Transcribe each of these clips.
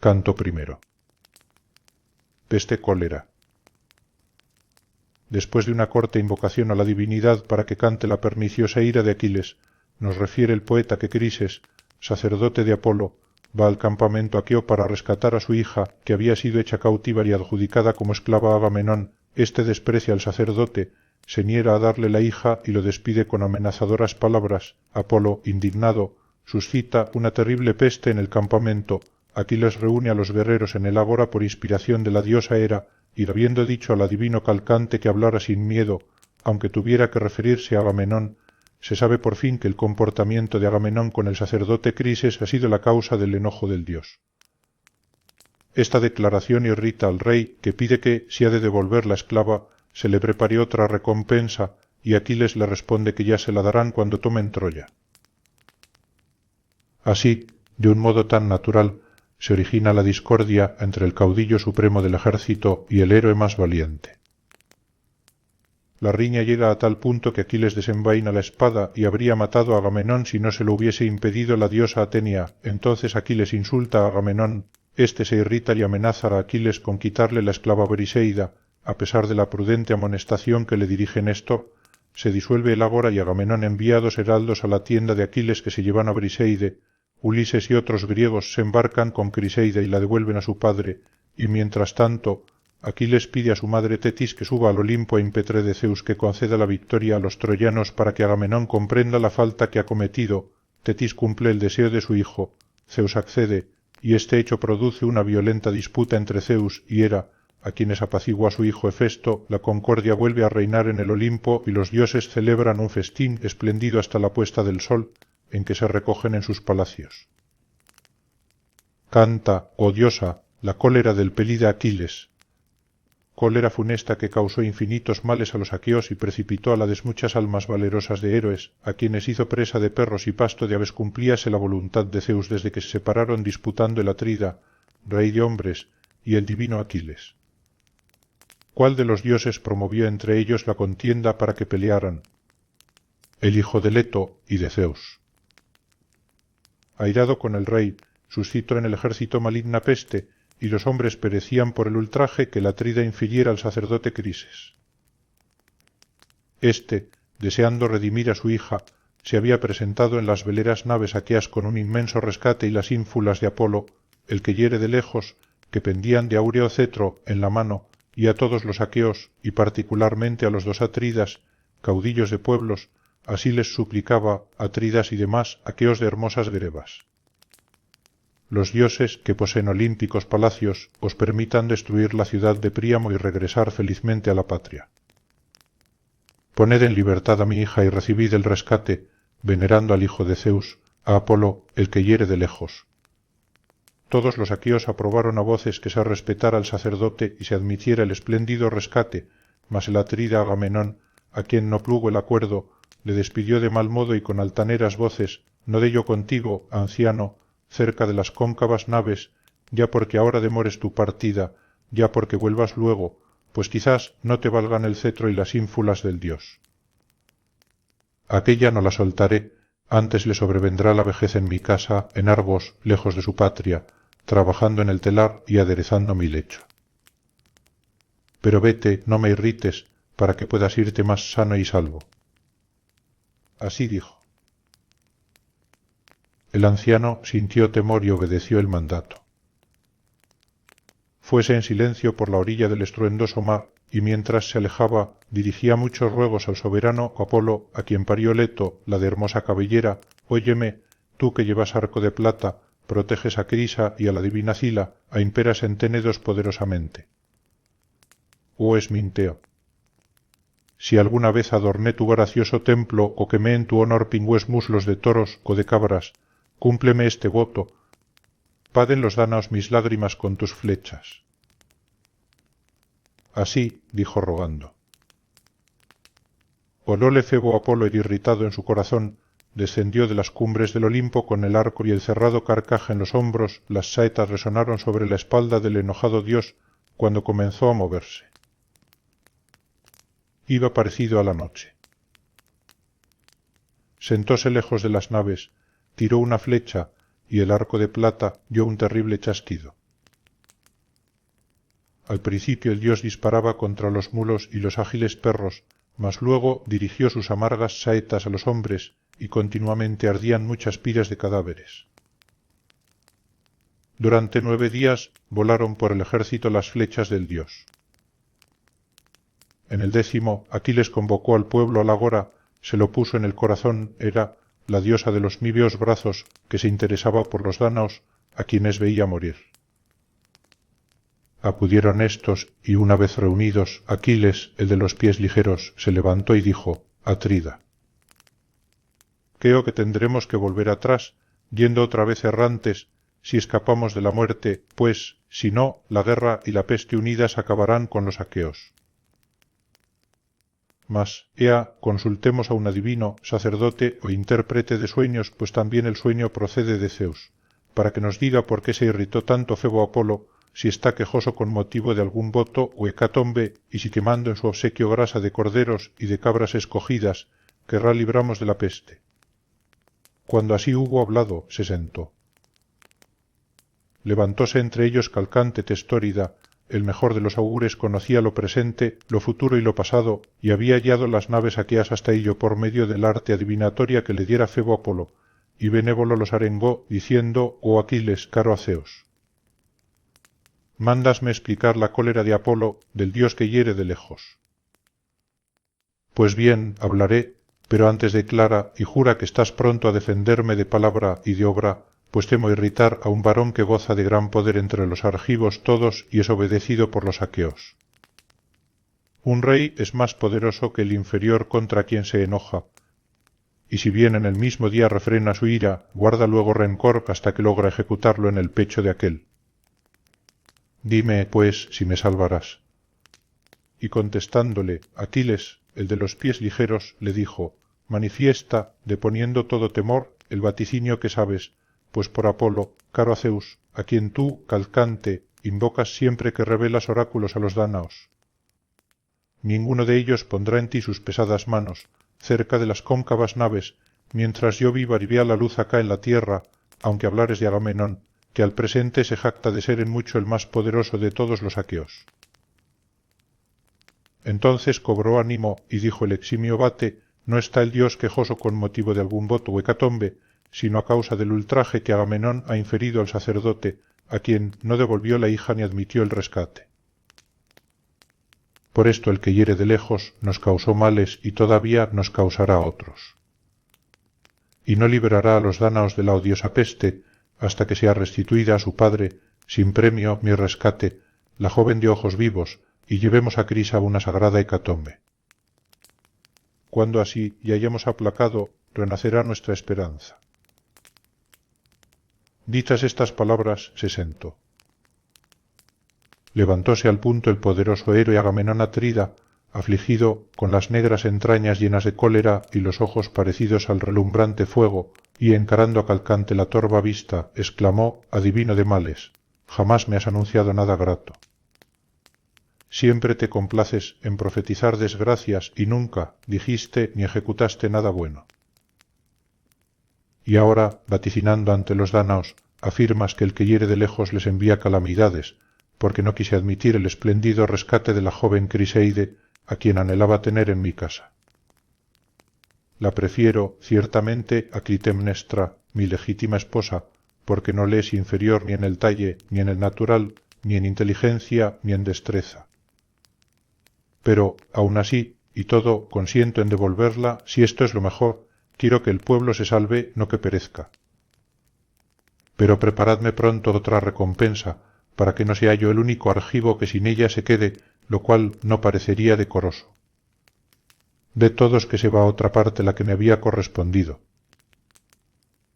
Canto primero. Peste cólera. Después de una corta invocación a la divinidad para que cante la perniciosa ira de Aquiles, nos refiere el poeta que Crises, sacerdote de Apolo, va al campamento aqueo para rescatar a su hija, que había sido hecha cautiva y adjudicada como esclava a Agamenón. Este desprecia al sacerdote, se niega a darle la hija y lo despide con amenazadoras palabras. Apolo, indignado, suscita una terrible peste en el campamento. Aquiles reúne a los guerreros en el ágora por inspiración de la diosa Hera, y habiendo dicho al adivino Calcante que hablara sin miedo, aunque tuviera que referirse a Agamenón, se sabe por fin que el comportamiento de Agamenón con el sacerdote Crises ha sido la causa del enojo del dios. Esta declaración irrita al rey, que pide que, si ha de devolver la esclava, se le prepare otra recompensa, y Aquiles le responde que ya se la darán cuando tomen Troya. Así, de un modo tan natural, se origina la discordia entre el caudillo supremo del ejército y el héroe más valiente. La riña llega a tal punto que Aquiles desenvaina la espada y habría matado a Agamenón si no se lo hubiese impedido la diosa Atenia. Entonces Aquiles insulta a Agamenón, éste se irrita y amenaza a Aquiles con quitarle la esclava Briseida. A pesar de la prudente amonestación que le dirige Néstor, se disuelve el ágora y Agamenón envía 2 heraldos a la tienda de Aquiles que se llevan a Briseide. Ulises y otros griegos se embarcan con Criseida y la devuelven a su padre, y mientras tanto Aquiles pide a su madre Tetis que suba al Olimpo a impetre de Zeus que conceda la victoria a los troyanos para que Agamenón comprenda la falta que ha cometido. Tetis cumple el deseo de su hijo, Zeus accede, y este hecho produce una violenta disputa entre Zeus y Hera, a quienes apacigua su hijo Hefesto. La concordia vuelve a reinar en el Olimpo y los dioses celebran un festín espléndido hasta la puesta del sol, en que se recogen en sus palacios. Canta, oh diosa, la cólera del pelida Aquiles, cólera funesta que causó infinitos males a los aqueos y precipitó a la muchas almas valerosas de héroes, a quienes hizo presa de perros y pasto de aves. Cumplíase la voluntad de Zeus desde que se separaron disputando el Atrida, rey de hombres, y el divino Aquiles. ¿Cuál de los dioses promovió entre ellos la contienda para que pelearan? El hijo de Leto y de Zeus. Airado con el rey, suscitó en el ejército maligna peste, y los hombres perecían por el ultraje que el Atrida infiriera al sacerdote Crises. Este, deseando redimir a su hija, se había presentado en las veleras naves aqueas con un inmenso rescate y las ínfulas de Apolo, el que hiere de lejos, que pendían de áureo cetro en la mano, y a todos los aqueos, y particularmente a los 2 atridas, caudillos de pueblos. Así les suplicaba, atridas y demás aqueos de hermosas grebas: los dioses, que poseen olímpicos palacios, os permitan destruir la ciudad de Príamo y regresar felizmente a la patria. Poned en libertad a mi hija y recibid el rescate, venerando al hijo de Zeus, a Apolo, el que hiere de lejos. Todos los aqueos aprobaron a voces que se respetara al sacerdote y se admitiera el espléndido rescate, mas el atrida Agamenón, a quien no plugo el acuerdo, le despidió de mal modo y con altaneras voces: no de yo contigo, anciano, cerca de las cóncavas naves, ya porque ahora demores tu partida, ya porque vuelvas luego, pues quizás no te valgan el cetro y las ínfulas del dios. Aquella no la soltaré, antes le sobrevendrá la vejez en mi casa, en Argos, lejos de su patria, trabajando en el telar y aderezando mi lecho. Pero vete, no me irrites, para que puedas irte más sano y salvo. Así dijo. El anciano sintió temor y obedeció el mandato. Fuese en silencio por la orilla del estruendoso mar, y mientras se alejaba dirigía muchos ruegos al soberano Apolo, a quien parió Leto, la de hermosa cabellera: óyeme, tú que llevas arco de plata, proteges a Crisa y a la divina Cila, a imperas en Ténedos poderosamente. Oh Esminteo, si alguna vez adorné tu gracioso templo o quemé en tu honor pingües muslos de toros o de cabras, cúmpleme este voto: paden los dánaos mis lágrimas con tus flechas. Así, dijo rogando. Olóle Febo Apolo irritado en su corazón, descendió de las cumbres del Olimpo con el arco y el cerrado carcaj en los hombros. Las saetas resonaron sobre la espalda del enojado dios cuando comenzó a moverse. Iba parecido a la noche. Sentóse lejos de las naves, tiró una flecha, y el arco de plata dio un terrible chasquido. Al principio el dios disparaba contra los mulos y los ágiles perros, mas luego dirigió sus amargas saetas a los hombres y continuamente ardían muchas piras de cadáveres. Durante 9 días volaron por el ejército las flechas del dios. En el 10º, Aquiles convocó al pueblo a la agora, se lo puso en el corazón Hera, la diosa de los níveos brazos, que se interesaba por los dánaos, a quienes veía morir. Acudieron éstos, y una vez reunidos, Aquiles, el de los pies ligeros, se levantó y dijo: Atrida, creo que tendremos que volver atrás, yendo otra vez errantes, si escapamos de la muerte, pues, si no, la guerra y la peste unidas acabarán con los aqueos. Mas, ea, consultemos a un adivino, sacerdote o intérprete de sueños, pues también el sueño procede de Zeus, para que nos diga por qué se irritó tanto Febo Apolo, si está quejoso con motivo de algún voto o hecatombe, y si quemando en su obsequio grasa de corderos y de cabras escogidas, querrá libramos de la peste. Cuando así hubo hablado, se sentó. Levantóse entre ellos Calcante Testórida, el mejor de los augures, conocía lo presente, lo futuro y lo pasado, y había hallado las naves aqueas hasta ello por medio del arte adivinatoria que le diera Febo Apolo, y benévolo los arengó, diciendo: Oh Aquiles, caro a Zeus, mándasme explicar la cólera de Apolo, del dios que hiere de lejos. Pues bien, hablaré, pero antes declara y jura que estás pronto a defenderme de palabra y de obra, pues temo irritar a un varón que goza de gran poder entre los argivos todos y es obedecido por los aqueos. Un rey es más poderoso que el inferior contra quien se enoja, y si bien en el mismo día refrena su ira, guarda luego rencor hasta que logra ejecutarlo en el pecho de aquel. Dime, pues, si me salvarás. Y contestándole, Aquiles, el de los pies ligeros, le dijo: Manifiesta, deponiendo todo temor, el vaticinio que sabes, pues por Apolo, caro a Zeus, a quien tú, Calcante, invocas siempre que revelas oráculos a los dánaos. Ninguno de ellos pondrá en ti sus pesadas manos, cerca de las cóncavas naves, mientras yo viva y vea la luz acá en la tierra, aunque hablares de Agamenón, que al presente se jacta de ser en mucho el más poderoso de todos los aqueos. Entonces cobró ánimo y dijo el eximio vate: No está el dios quejoso con motivo de algún voto o hecatombe, sino a causa del ultraje que Agamenón ha inferido al sacerdote, a quien no devolvió la hija ni admitió el rescate. Por esto el que hiere de lejos nos causó males y todavía nos causará otros. Y no liberará a los dánaos de la odiosa peste, hasta que sea restituida a su padre, sin premio mi rescate, la joven de ojos vivos, y llevemos a Crisa una sagrada hecatombe. Cuando así ya hayamos aplacado, renacerá nuestra esperanza. Dichas estas palabras, se sentó. Levantóse al punto el poderoso héroe Agamenón Atrida, afligido, con las negras entrañas llenas de cólera y los ojos parecidos al relumbrante fuego, y encarando a Calcante la torva vista, exclamó: Adivino de males, jamás me has anunciado nada grato. Siempre te complaces en profetizar desgracias y nunca dijiste ni ejecutaste nada bueno. Y ahora, vaticinando ante los dánaos, afirmas que el que hiere de lejos les envía calamidades, porque no quise admitir el espléndido rescate de la joven Criseide, a quien anhelaba tener en mi casa. La prefiero, ciertamente, a Clitemnestra, mi legítima esposa, porque no le es inferior ni en el talle, ni en el natural, ni en inteligencia, ni en destreza. Pero, aun así, y todo, consiento en devolverla, si esto es lo mejor. Quiero que el pueblo se salve, no que perezca. Pero preparadme pronto otra recompensa, para que no sea yo el único argivo que sin ella se quede, lo cual no parecería decoroso. De todos que se va a otra parte la que me había correspondido.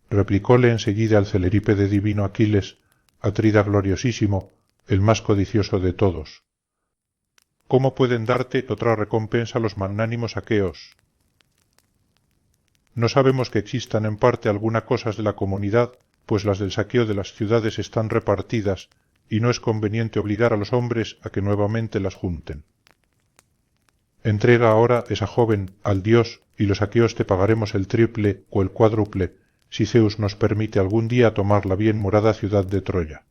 Replicóle enseguida al celerípede divino Aquiles, Atrida gloriosísimo, el más codicioso de todos. ¿Cómo pueden darte otra recompensa los magnánimos aqueos? No sabemos que existan en parte algunas cosas de la comunidad, pues las del saqueo de las ciudades están repartidas, y no es conveniente obligar a los hombres a que nuevamente las junten. Entrega ahora esa joven al dios, y los aqueos te pagaremos el triple o el cuádruple, si Zeus nos permite algún día tomar la bien murada ciudad de Troya.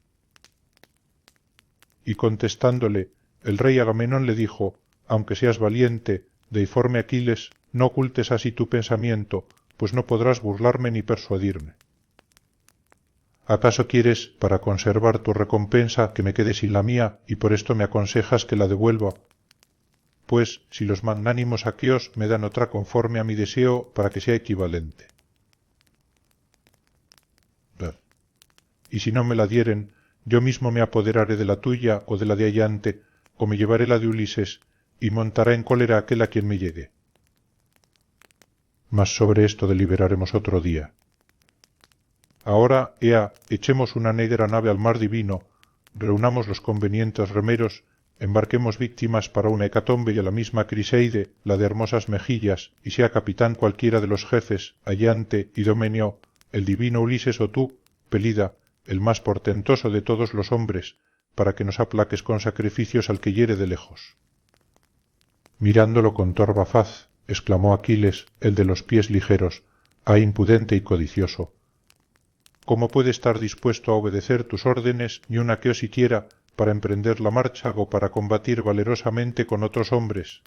y contestándole, el rey Agamenón le dijo, aunque seas valiente, deiforme Aquiles, no ocultes así tu pensamiento, pues no podrás burlarme ni persuadirme. ¿Acaso quieres, para conservar tu recompensa, que me quede sin la mía, y por esto me aconsejas que la devuelva? Pues, si los magnánimos aqueos me dan otra conforme a mi deseo, para que sea equivalente. Y si no me la dieren, yo mismo me apoderaré de la tuya o de la de Allante, o me llevaré la de Ulises, y montará en cólera aquel a quien me llegue. Mas sobre esto deliberaremos otro día. Ahora, ea, echemos una negra nave al mar divino, reunamos los convenientes remeros, embarquemos víctimas para una hecatombe y a la misma Criseide, la de hermosas mejillas, y sea capitán cualquiera de los jefes, Allante, Idomeneo, el divino Ulises o tú, Pelida, el más portentoso de todos los hombres, para que nos aplaques con sacrificios al que hiere de lejos. Mirándolo con torva faz, exclamó Aquiles, el de los pies ligeros, ah impudente y codicioso, ¿cómo puede estar dispuesto a obedecer tus órdenes ni un aqueo siquiera para emprender la marcha o para combatir valerosamente con otros hombres?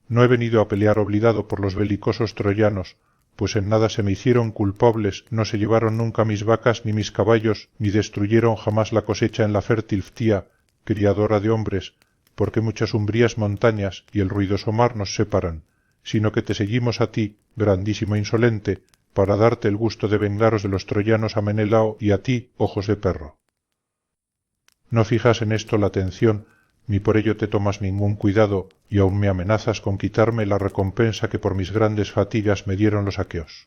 No he venido a pelear obligado por los belicosos troyanos, pues en nada se me hicieron culpables, no se llevaron nunca mis vacas ni mis caballos, ni destruyeron jamás la cosecha en la fértil Phtía, criadora de hombres, porque muchas umbrías montañas y el ruidoso mar nos separan, sino que te seguimos a ti, grandísimo insolente, para darte el gusto de vengaros de los troyanos a Menelao y a ti, ojos de perro. No fijas en esto la atención, ni por ello te tomas ningún cuidado, y aun me amenazas con quitarme la recompensa que por mis grandes fatigas me dieron los aqueos.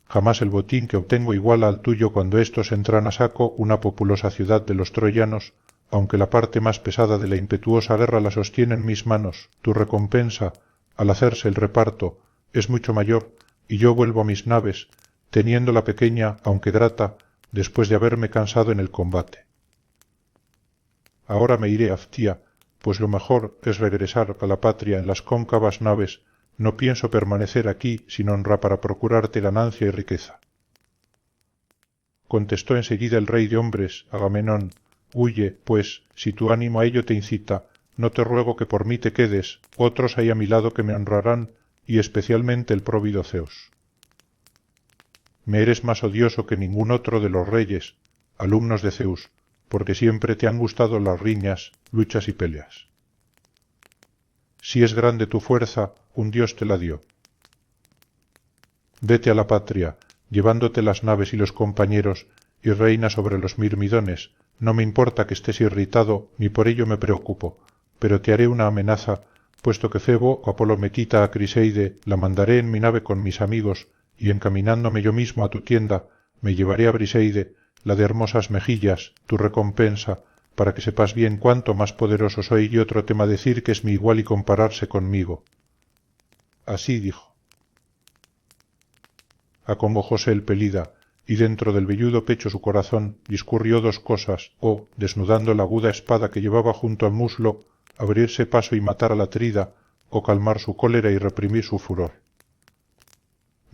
Jamás el botín que obtengo iguala al tuyo cuando éstos entran a saco una populosa ciudad de los troyanos, aunque la parte más pesada de la impetuosa guerra la sostiene en mis manos, tu recompensa, al hacerse el reparto, es mucho mayor, y yo vuelvo a mis naves, teniendo la pequeña, aunque grata, después de haberme cansado en el combate. Ahora me iré a Phtía, pues lo mejor es regresar a la patria en las cóncavas naves, no pienso permanecer aquí sin honra para procurarte ganancia y riqueza. Contestó enseguida el rey de hombres, Agamenón, huye, pues, si tu ánimo a ello te incita, no te ruego que por mí te quedes, otros hay a mi lado que me honrarán, y especialmente el próvido Zeus. Me eres más odioso que ningún otro de los reyes, alumnos de Zeus, porque siempre te han gustado las riñas, luchas y peleas. Si es grande tu fuerza, un dios te la dio. Vete a la patria, llevándote las naves y los compañeros, y reina sobre los mirmidones. No me importa que estés irritado, ni por ello me preocupo, pero te haré una amenaza, puesto que Febo o Apolo me quita a Criseide, la mandaré en mi nave con mis amigos, y encaminándome yo mismo a tu tienda, me llevaré a Briseide, la de hermosas mejillas, tu recompensa, para que sepas bien cuánto más poderoso soy y otro tema decir que es mi igual y compararse conmigo. Así dijo. Acongojóse el Pelida, y dentro del velludo pecho su corazón discurrió dos cosas, o, desnudando la aguda espada que llevaba junto al muslo, abrirse paso y matar al Atrida, o calmar su cólera y reprimir su furor.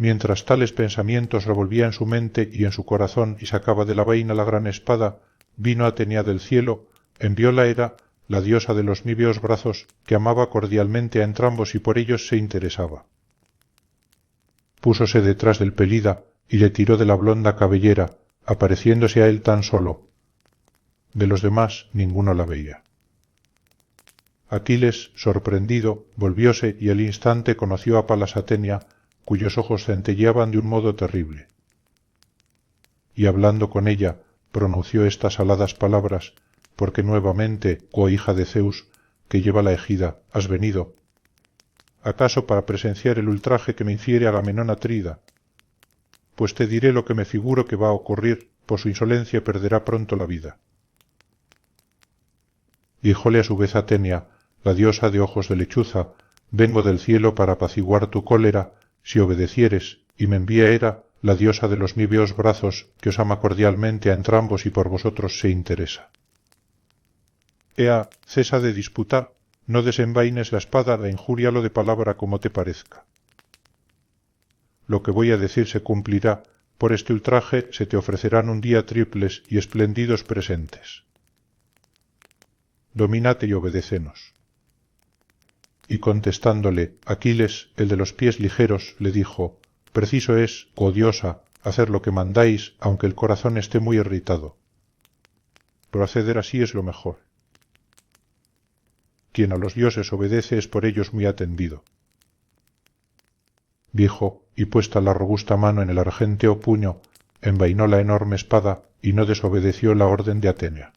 Mientras tales pensamientos revolvía en su mente y en su corazón y sacaba de la vaina la gran espada, vino Atenea del cielo, envióla Hera, la diosa de los níveos brazos, que amaba cordialmente a entrambos y por ellos se interesaba. Púsose detrás del Pelida y le tiró de la blonda cabellera, apareciéndose a él tan solo. De los demás ninguno la veía. Aquiles, sorprendido, volvióse y al instante conoció a Palas Atenia, cuyos ojos centelleaban de un modo terrible. Y hablando con ella, pronunció estas aladas palabras, porque nuevamente, oh hija de Zeus, que lleva la égida, has venido. ¿Acaso para presenciar el ultraje que me infiere Agamenón Atrida? Pues te diré lo que me figuro que va a ocurrir, por su insolencia perderá pronto la vida. Díjole a su vez Atenia, la diosa de ojos de lechuza, vengo del cielo para apaciguar tu cólera, si obedecieres, y me envía Hera, la diosa de los níveos brazos, que os ama cordialmente a entrambos y por vosotros se interesa. Ea, cesa de disputar, no desenvaines la espada, la injúrialo de palabra como te parezca. Lo que voy a decir se cumplirá, por este ultraje se te ofrecerán un día triples y espléndidos presentes. dominate y obedecenos. Y contestándole, Aquiles, el de los pies ligeros, le dijo, preciso es, oh diosa, hacer lo que mandáis, aunque el corazón esté muy irritado. Proceder así es lo mejor. Quien a los dioses obedece es por ellos muy atendido. Dijo, y puesta la robusta mano en el argénteo puño, envainó la enorme espada y no desobedeció la orden de Atenea.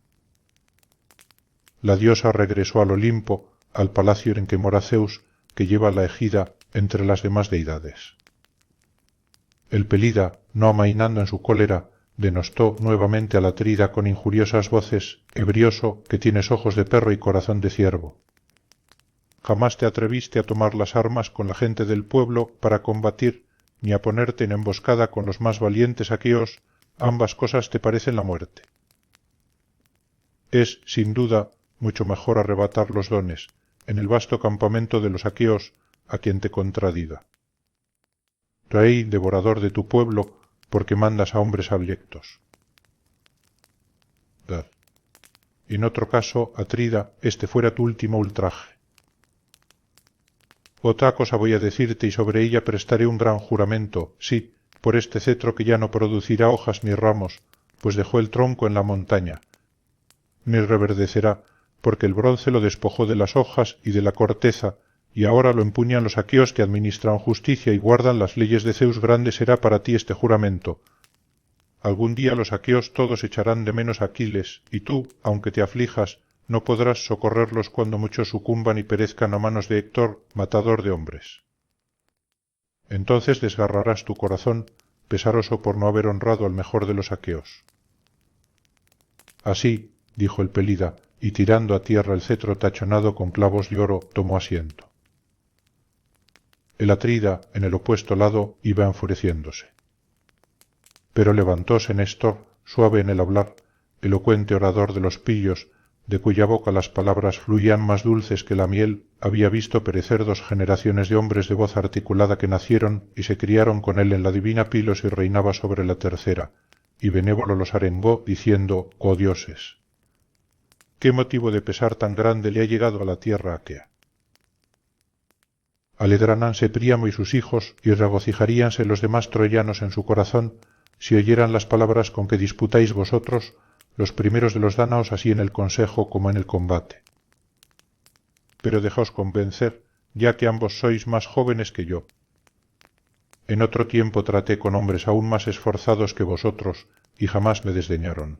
La diosa regresó al Olimpo, al palacio en que mora Zeus, que lleva la égida entre las demás deidades. El Pelida, no amainando en su cólera, denostó nuevamente al Atrida con injuriosas voces, ebrioso, que tienes ojos de perro y corazón de ciervo. Jamás te atreviste a tomar las armas con la gente del pueblo para combatir, ni a ponerte en emboscada con los más valientes aqueos, ambas cosas te parecen la muerte. Es, sin duda, mucho mejor arrebatar los dones, en el vasto campamento de los aqueos, a quien te contradiga. Rey, devorador de tu pueblo, porque mandas a hombres abyectos. Dad. En otro caso, Atrida, este fuera tu último ultraje. Otra cosa voy a decirte y sobre ella prestaré un gran juramento, sí, por este cetro que ya no producirá hojas ni ramos, pues dejó el tronco en la montaña, ni reverdecerá, porque el bronce lo despojó de las hojas y de la corteza, y ahora lo empuñan los aqueos que administran justicia y guardan las leyes de Zeus. Grande será para ti este juramento. Algún día los aqueos todos echarán de menos a Aquiles, y tú, aunque te aflijas, no podrás socorrerlos cuando muchos sucumban y perezcan a manos de Héctor, matador de hombres. Entonces desgarrarás tu corazón, pesaroso por no haber honrado al mejor de los aqueos. Así, dijo el Pelida, y tirando a tierra el cetro tachonado con clavos de oro, tomó asiento. El Atrida, en el opuesto lado, iba enfureciéndose. Pero levantóse Néstor, suave en el hablar, elocuente orador de los pillos, de cuya boca las palabras fluían más dulces que la miel, había visto perecer 2 generaciones de hombres de voz articulada que nacieron y se criaron con él en la divina Pilos y reinaba sobre la tercera, y benévolo los arengó, diciendo, oh dioses, ¿qué motivo de pesar tan grande le ha llegado a la tierra aquea? Alegránanse Príamo y sus hijos, y regocijaríanse los demás troyanos en su corazón, si oyeran las palabras con que disputáis vosotros, los primeros de los dánaos, así en el consejo como en el combate. Pero dejaos convencer, ya que ambos sois más jóvenes que yo. En otro tiempo traté con hombres aún más esforzados que vosotros, y jamás me desdeñaron.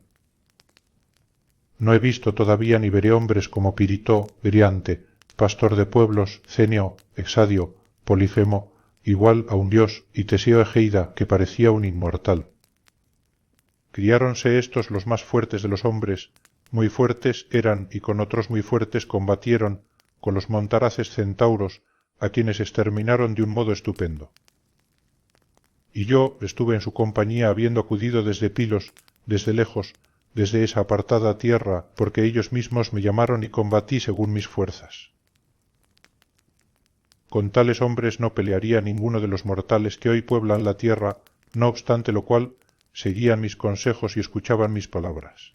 No he visto todavía ni veré hombres como Piritó, Briante, pastor de pueblos, Ceneo, Exadio, Polifemo, igual a un dios, y Teseo Egeida, que parecía un inmortal. Criáronse estos los más fuertes de los hombres, muy fuertes eran y con otros muy fuertes combatieron, con los montaraces centauros, a quienes exterminaron de un modo estupendo. Y yo estuve en su compañía habiendo acudido desde Pilos, desde lejos, desde esa apartada tierra, porque ellos mismos me llamaron y combatí según mis fuerzas. Con tales hombres no pelearía ninguno de los mortales que hoy pueblan la tierra, no obstante lo cual, seguían mis consejos y escuchaban mis palabras.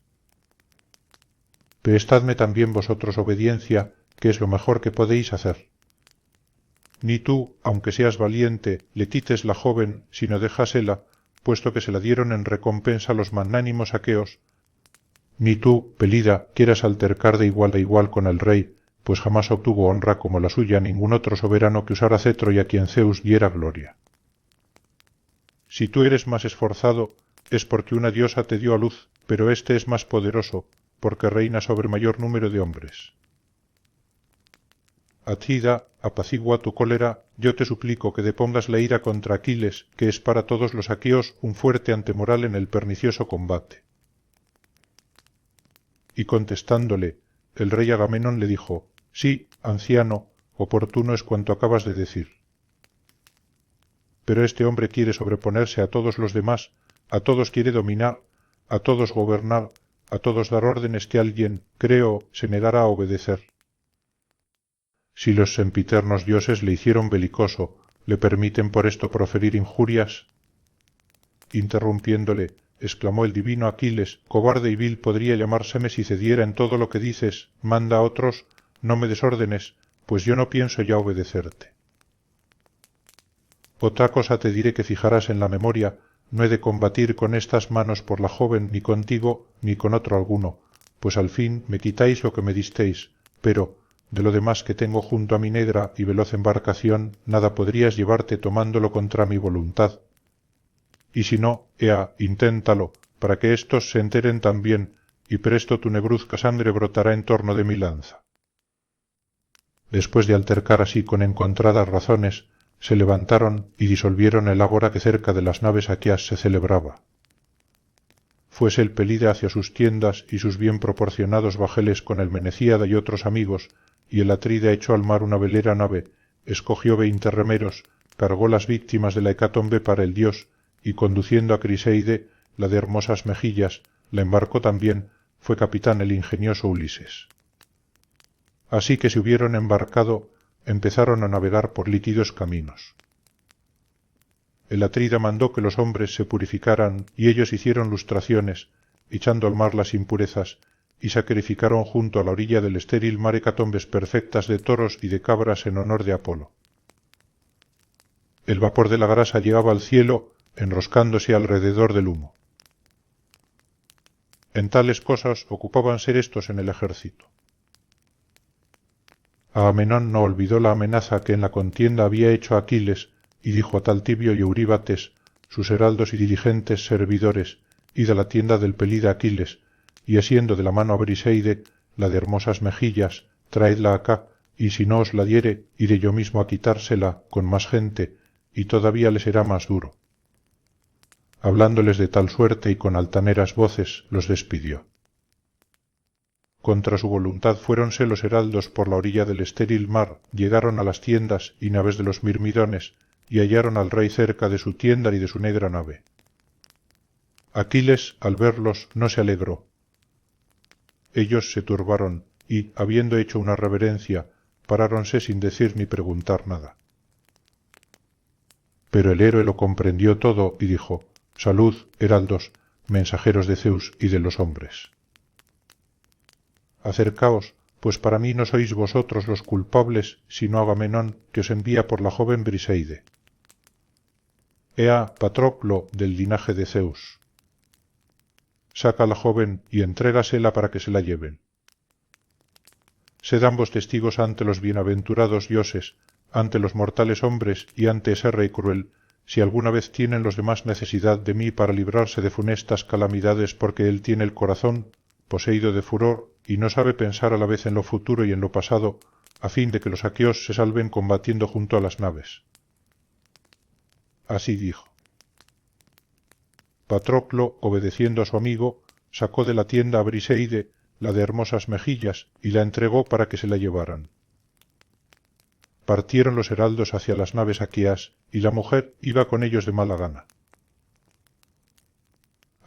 Prestadme también vosotros obediencia, que es lo mejor que podéis hacer. Ni tú, aunque seas valiente, le quites la joven, sino déjasela, puesto que se la dieron en recompensa los magnánimos aqueos, ni tú, Pelida, quieras altercar de igual a igual con el rey, pues jamás obtuvo honra como la suya ningún otro soberano que usara cetro y a quien Zeus diera gloria. Si tú eres más esforzado, es porque una diosa te dio a luz, pero éste es más poderoso, porque reina sobre mayor número de hombres. Atrida, apacigua tu cólera, yo te suplico que depongas la ira contra Aquiles, que es para todos los aqueos un fuerte antemoral en el pernicioso combate. Y contestándole, el rey Agamenón le dijo, sí, anciano, oportuno es cuanto acabas de decir. Pero este hombre quiere sobreponerse a todos los demás, a todos quiere dominar, a todos gobernar, a todos dar órdenes que alguien, creo, se negará a obedecer. Si los sempiternos dioses le hicieron belicoso, ¿le permiten por esto proferir injurias? Interrumpiéndole, exclamó el divino Aquiles, cobarde y vil podría llamárseme si cediera en todo lo que dices, manda a otros, no me desórdenes, pues yo no pienso ya obedecerte. Otra cosa te diré que fijarás en la memoria, no he de combatir con estas manos por la joven ni contigo ni con otro alguno, pues al fin me quitáis lo que me disteis, pero, de lo demás que tengo junto a mi negra y veloz embarcación, nada podrías llevarte tomándolo contra mi voluntad. Y si no, ea, inténtalo, para que éstos se enteren también, y presto tu negruzca sangre brotará en torno de mi lanza. Después de altercar así con encontradas razones, se levantaron y disolvieron el ágora que cerca de las naves aqueas se celebraba. Fuese el Pelida hacia sus tiendas y sus bien proporcionados bajeles con el Menecíada y otros amigos, y el Atrida echó al mar una velera nave, escogió 20 remeros, cargó las víctimas de la hecatombe para el dios, y conduciendo a Criseide, la de hermosas mejillas, la embarcó también, fue capitán el ingenioso Ulises. Así que se hubieron embarcado, empezaron a navegar por líquidos caminos. El Atrida mandó que los hombres se purificaran, y ellos hicieron lustraciones, echando al mar las impurezas, y sacrificaron junto a la orilla del estéril mar hecatombes perfectas de toros y de cabras en honor de Apolo. El vapor de la grasa llegaba al cielo, enroscándose alrededor del humo. En tales cosas ocupaban ser éstos en el ejército. Agamenón no olvidó la amenaza que en la contienda había hecho a Aquiles, y dijo a Taltibio y Euríbates, sus heraldos y diligentes servidores, id a la tienda del Pelida Aquiles, y asiendo de la mano a Briseide, la de hermosas mejillas, traedla acá, y si no os la diere, iré yo mismo a quitársela con más gente, y todavía le será más duro. Hablándoles de tal suerte y con altaneras voces, los despidió. Contra su voluntad fuéronse los heraldos por la orilla del estéril mar, llegaron a las tiendas y naves de los mirmidones, y hallaron al rey cerca de su tienda y de su negra nave. Aquiles, al verlos, no se alegró. Ellos se turbaron, y, habiendo hecho una reverencia, paráronse sin decir ni preguntar nada. Pero el héroe lo comprendió todo y dijo, «Salud, heraldos, mensajeros de Zeus y de los hombres. Acercaos, pues para mí no sois vosotros los culpables, sino Agamenón, que os envía por la joven Briseide. Ea, Patroclo, del linaje de Zeus. Saca a la joven y entrégasela para que se la lleven. Sed ambos testigos ante los bienaventurados dioses, ante los mortales hombres y ante ese rey cruel, si alguna vez tienen los demás necesidad de mí para librarse de funestas calamidades porque él tiene el corazón poseído de furor y no sabe pensar a la vez en lo futuro y en lo pasado, a fin de que los aqueos se salven combatiendo junto a las naves. Así dijo. Patroclo, obedeciendo a su amigo, sacó de la tienda a Briseide, la de hermosas mejillas, y la entregó para que se la llevaran. Partieron los heraldos hacia las naves aqueas, y la mujer iba con ellos de mala gana.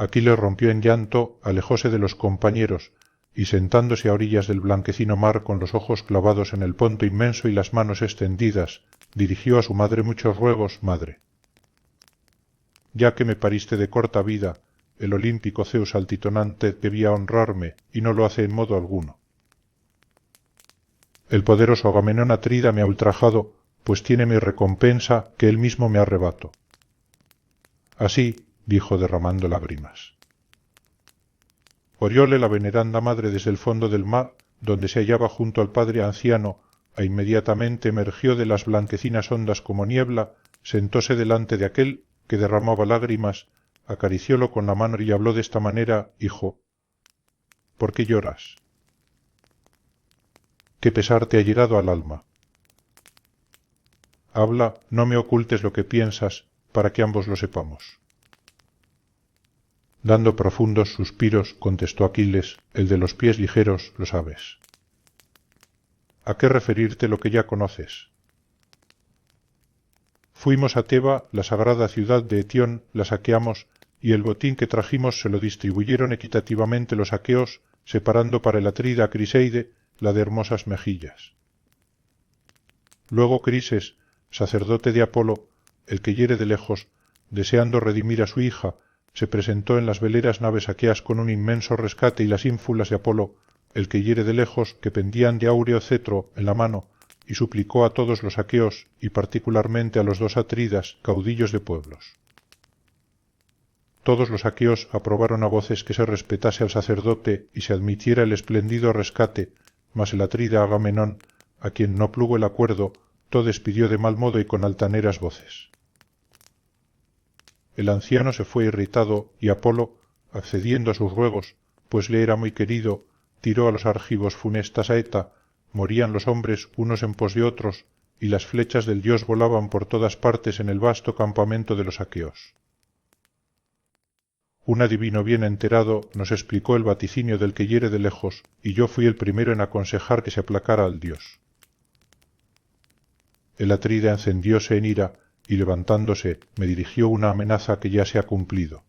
Aquiles rompió en llanto, alejóse de los compañeros, y sentándose a orillas del blanquecino mar con los ojos clavados en el ponto inmenso y las manos extendidas, dirigió a su madre muchos ruegos, madre. Ya que me pariste de corta vida, el olímpico Zeus altitonante debía honrarme, y no lo hace en modo alguno. El poderoso Agamenón Atrida me ha ultrajado, pues tiene mi recompensa que él mismo me arrebato. Así, dijo derramando lágrimas. Orióle la veneranda madre desde el fondo del mar, donde se hallaba junto al padre anciano, e inmediatamente emergió de las blanquecinas ondas como niebla, sentóse delante de aquel que derramaba lágrimas, acariciólo con la mano y habló de esta manera, hijo, ¿por qué lloras? ¿Qué pesar te ha llegado al alma? Habla, no me ocultes lo que piensas, para que ambos lo sepamos. Dando profundos suspiros, contestó Aquiles, el de los pies ligeros, lo sabes. ¿A qué referirte lo que ya conoces? Fuimos a Teba, la sagrada ciudad de Etión, la saqueamos, y el botín que trajimos se lo distribuyeron equitativamente los aqueos, separando para el Atrida a Criseide, la de hermosas mejillas. Luego Crises, sacerdote de Apolo, el que hiere de lejos, deseando redimir a su hija, se presentó en las veleras naves aqueas con un inmenso rescate y las ínfulas de Apolo, el que hiere de lejos, que pendían de áureo cetro en la mano, y suplicó a todos los aqueos y particularmente a los dos atridas, caudillos de pueblos. Todos los aqueos aprobaron a voces que se respetase al sacerdote y se admitiera el espléndido rescate, mas el atrida Agamenón, a quien no plugo el acuerdo, todo despidió de mal modo y con altaneras voces. El anciano se fue irritado y Apolo, accediendo a sus ruegos, pues le era muy querido, tiró a los argivos funesta saeta, morían los hombres unos en pos de otros, y las flechas del dios volaban por todas partes en el vasto campamento de los aqueos. Un adivino bien enterado nos explicó el vaticinio del que hiere de lejos, y yo fui el primero en aconsejar que se aplacara al dios. El atrida encendióse en ira, y levantándose me dirigió una amenaza que ya se ha cumplido.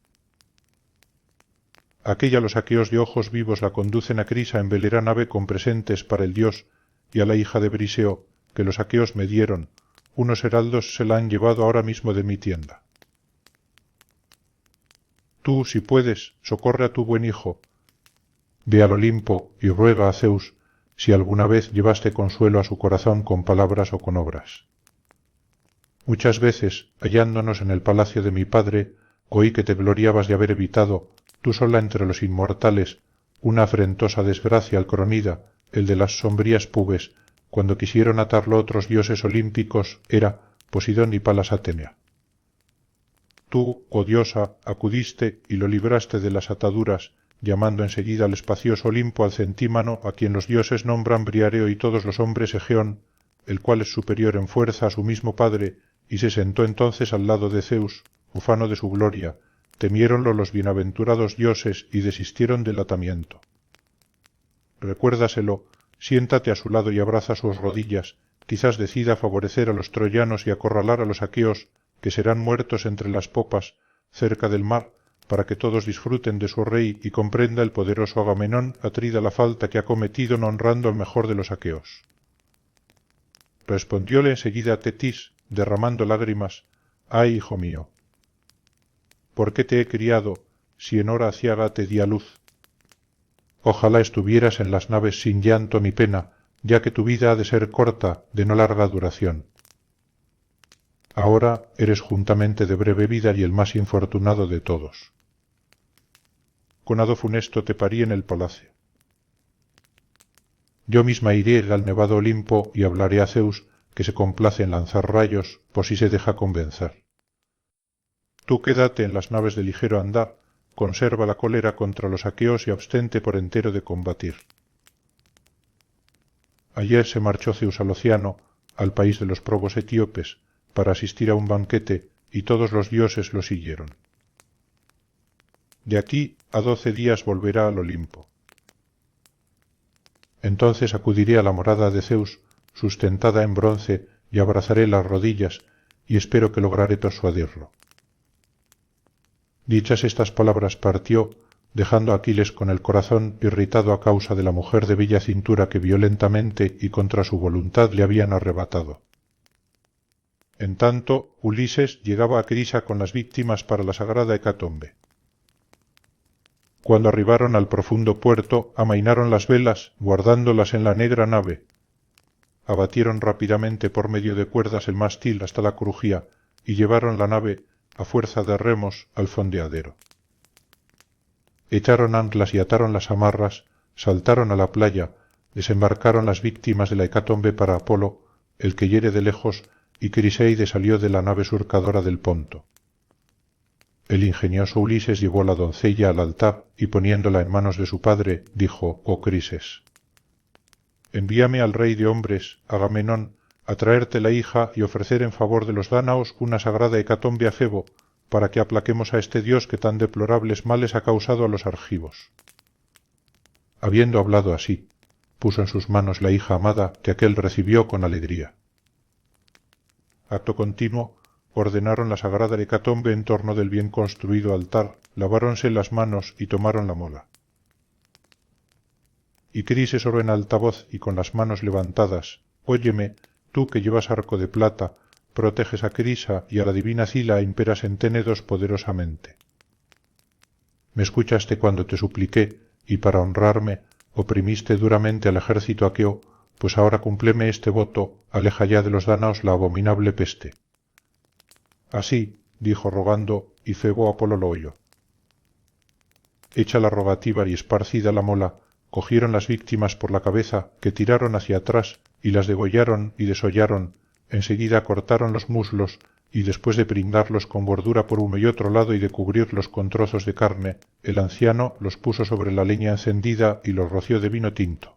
Aquella los aqueos de ojos vivos la conducen a Crisa en velera nave con presentes para el dios y a la hija de Briseo, que los aqueos me dieron, unos heraldos se la han llevado ahora mismo de mi tienda. Tú, si puedes, socorre a tu buen hijo, ve al Olimpo y ruega a Zeus si alguna vez llevaste consuelo a su corazón con palabras o con obras. Muchas veces, hallándonos en el palacio de mi padre, oí que te gloriabas de haber evitado, tú sola entre los inmortales, una afrentosa desgracia al Cronida, el de las sombrías pubes, cuando quisieron atarlo otros dioses olímpicos, Hera, Posidón y Palas Atenea. Tú, oh diosa, acudiste y lo libraste de las ataduras, llamando enseguida al espacioso Olimpo al centímano, a quien los dioses nombran Briareo y todos los hombres Egeón, el cual es superior en fuerza a su mismo padre, y se sentó entonces al lado de Zeus, ufano de su gloria, temiéronlo los bienaventurados dioses y desistieron del atamiento. Recuérdaselo, siéntate a su lado y abraza sus rodillas, quizás decida favorecer a los troyanos y acorralar a los aqueos, que serán muertos entre las popas, cerca del mar, para que todos disfruten de su rey y comprenda el poderoso Agamenón atrida la falta que ha cometido no honrando al mejor de los aqueos. Respondióle enseguida Tetis, derramando lágrimas, «Ay, hijo mío, ¿por qué te he criado, si en hora aciaga te di a luz? Ojalá estuvieras en las naves sin llanto ni pena, ya que tu vida ha de ser corta, de no larga duración. Ahora eres juntamente de breve vida y el más infortunado de todos. Con hado funesto te parí en el palacio. Yo misma iré al nevado Olimpo y hablaré a Zeus, que se complace en lanzar rayos, por si se deja convencer. Tú quédate en las naves de ligero andar, conserva la cólera contra los aqueos y abstente por entero de combatir. Ayer se marchó Zeus al océano, al país de los probos etíopes, para asistir a un banquete, y todos los dioses lo siguieron. De aquí a 12 días volverá al Olimpo. Entonces acudiré a la morada de Zeus, sustentada en bronce, y abrazaré las rodillas, y espero que lograré persuadirlo. Dichas estas palabras partió, dejando a Aquiles con el corazón irritado a causa de la mujer de bella cintura que violentamente y contra su voluntad le habían arrebatado. En tanto, Ulises llegaba a Crisa con las víctimas para la sagrada hecatombe. Cuando arribaron al profundo puerto, amainaron las velas, guardándolas en la negra nave. Abatieron rápidamente por medio de cuerdas el mástil hasta la crujía y llevaron la nave, a fuerza de remos, al fondeadero. Echaron anclas y ataron las amarras, saltaron a la playa, desembarcaron las víctimas de la hecatombe para Apolo, el que hiere de lejos, y Criseide salió de la nave surcadora del Ponto. El ingenioso Ulises llevó a la doncella al altar y poniéndola en manos de su padre, dijo: «Oh Crises, envíame al rey de hombres, Agamenón, a traerte la hija y ofrecer en favor de los dánaos una sagrada hecatombe a Febo, para que aplaquemos a este dios que tan deplorables males ha causado a los argivos». Habiendo hablado así, puso en sus manos la hija amada que aquél recibió con alegría. Acto continuo, ordenaron la sagrada hecatombe en torno del bien construido altar, laváronse las manos y tomaron la mola. Y Crises oró en alta voz y con las manos levantadas: «Óyeme, tú que llevas arco de plata, proteges a Crisa y a la divina Cila imperas en Ténedos poderosamente. me escuchaste cuando te supliqué, y para honrarme, oprimiste duramente al ejército aqueo, pues ahora cúmpleme este voto, aleja ya de los dánaos la abominable peste. Así, dijo rogando, y Febo Apolo lo oyó. Hecha la rogativa y esparcida la mola, cogieron las víctimas por la cabeza, que tiraron hacia atrás, y las degollaron y desollaron, enseguida cortaron los muslos, y después de pringarlos con bordura por uno y otro lado y de cubrirlos con trozos de carne, el anciano los puso sobre la leña encendida y los roció de vino tinto.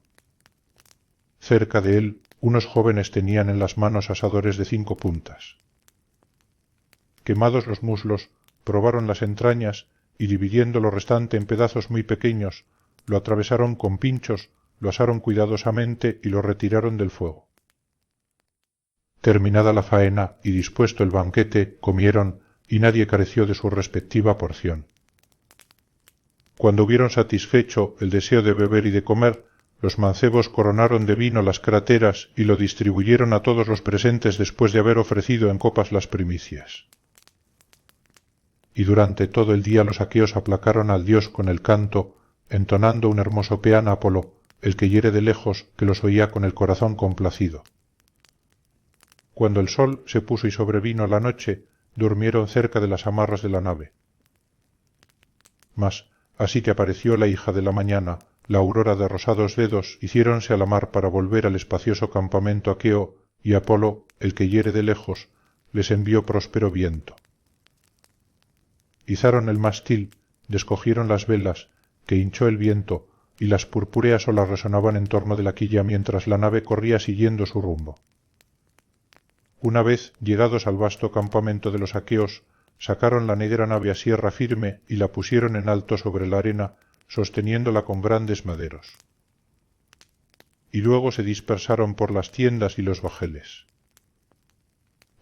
Cerca de él, unos jóvenes tenían en las manos asadores de 5 puntas. Quemados los muslos, probaron las entrañas, y dividiendo lo restante en pedazos muy pequeños, lo atravesaron con pinchos, lo asaron cuidadosamente y lo retiraron del fuego. Terminada la faena y dispuesto el banquete, comieron, y nadie careció de su respectiva porción. Cuando hubieron satisfecho el deseo de beber y de comer, los mancebos coronaron de vino las crateras y lo distribuyeron a todos los presentes después de haber ofrecido en copas las primicias. Y durante todo el día los aqueos aplacaron al dios con el canto, entonando un hermoso peán a Apolo, el que hiere de lejos, que los oía con el corazón complacido. Cuando el sol se puso y sobrevino la noche, durmieron cerca de las amarras de la nave. Mas, así que apareció la hija de la mañana, la aurora de rosados dedos, hiciéronse a la mar para volver al espacioso campamento aqueo, y Apolo, el que hiere de lejos, les envió próspero viento. Izaron el mástil, descogieron las velas, que hinchó el viento, y las purpúreas olas resonaban en torno de la quilla mientras la nave corría siguiendo su rumbo. Una vez llegados al vasto campamento de los aqueos, sacaron la negra nave a sierra firme y la pusieron en alto sobre la arena, sosteniéndola con grandes maderos. Y luego se dispersaron por las tiendas y los bajeles.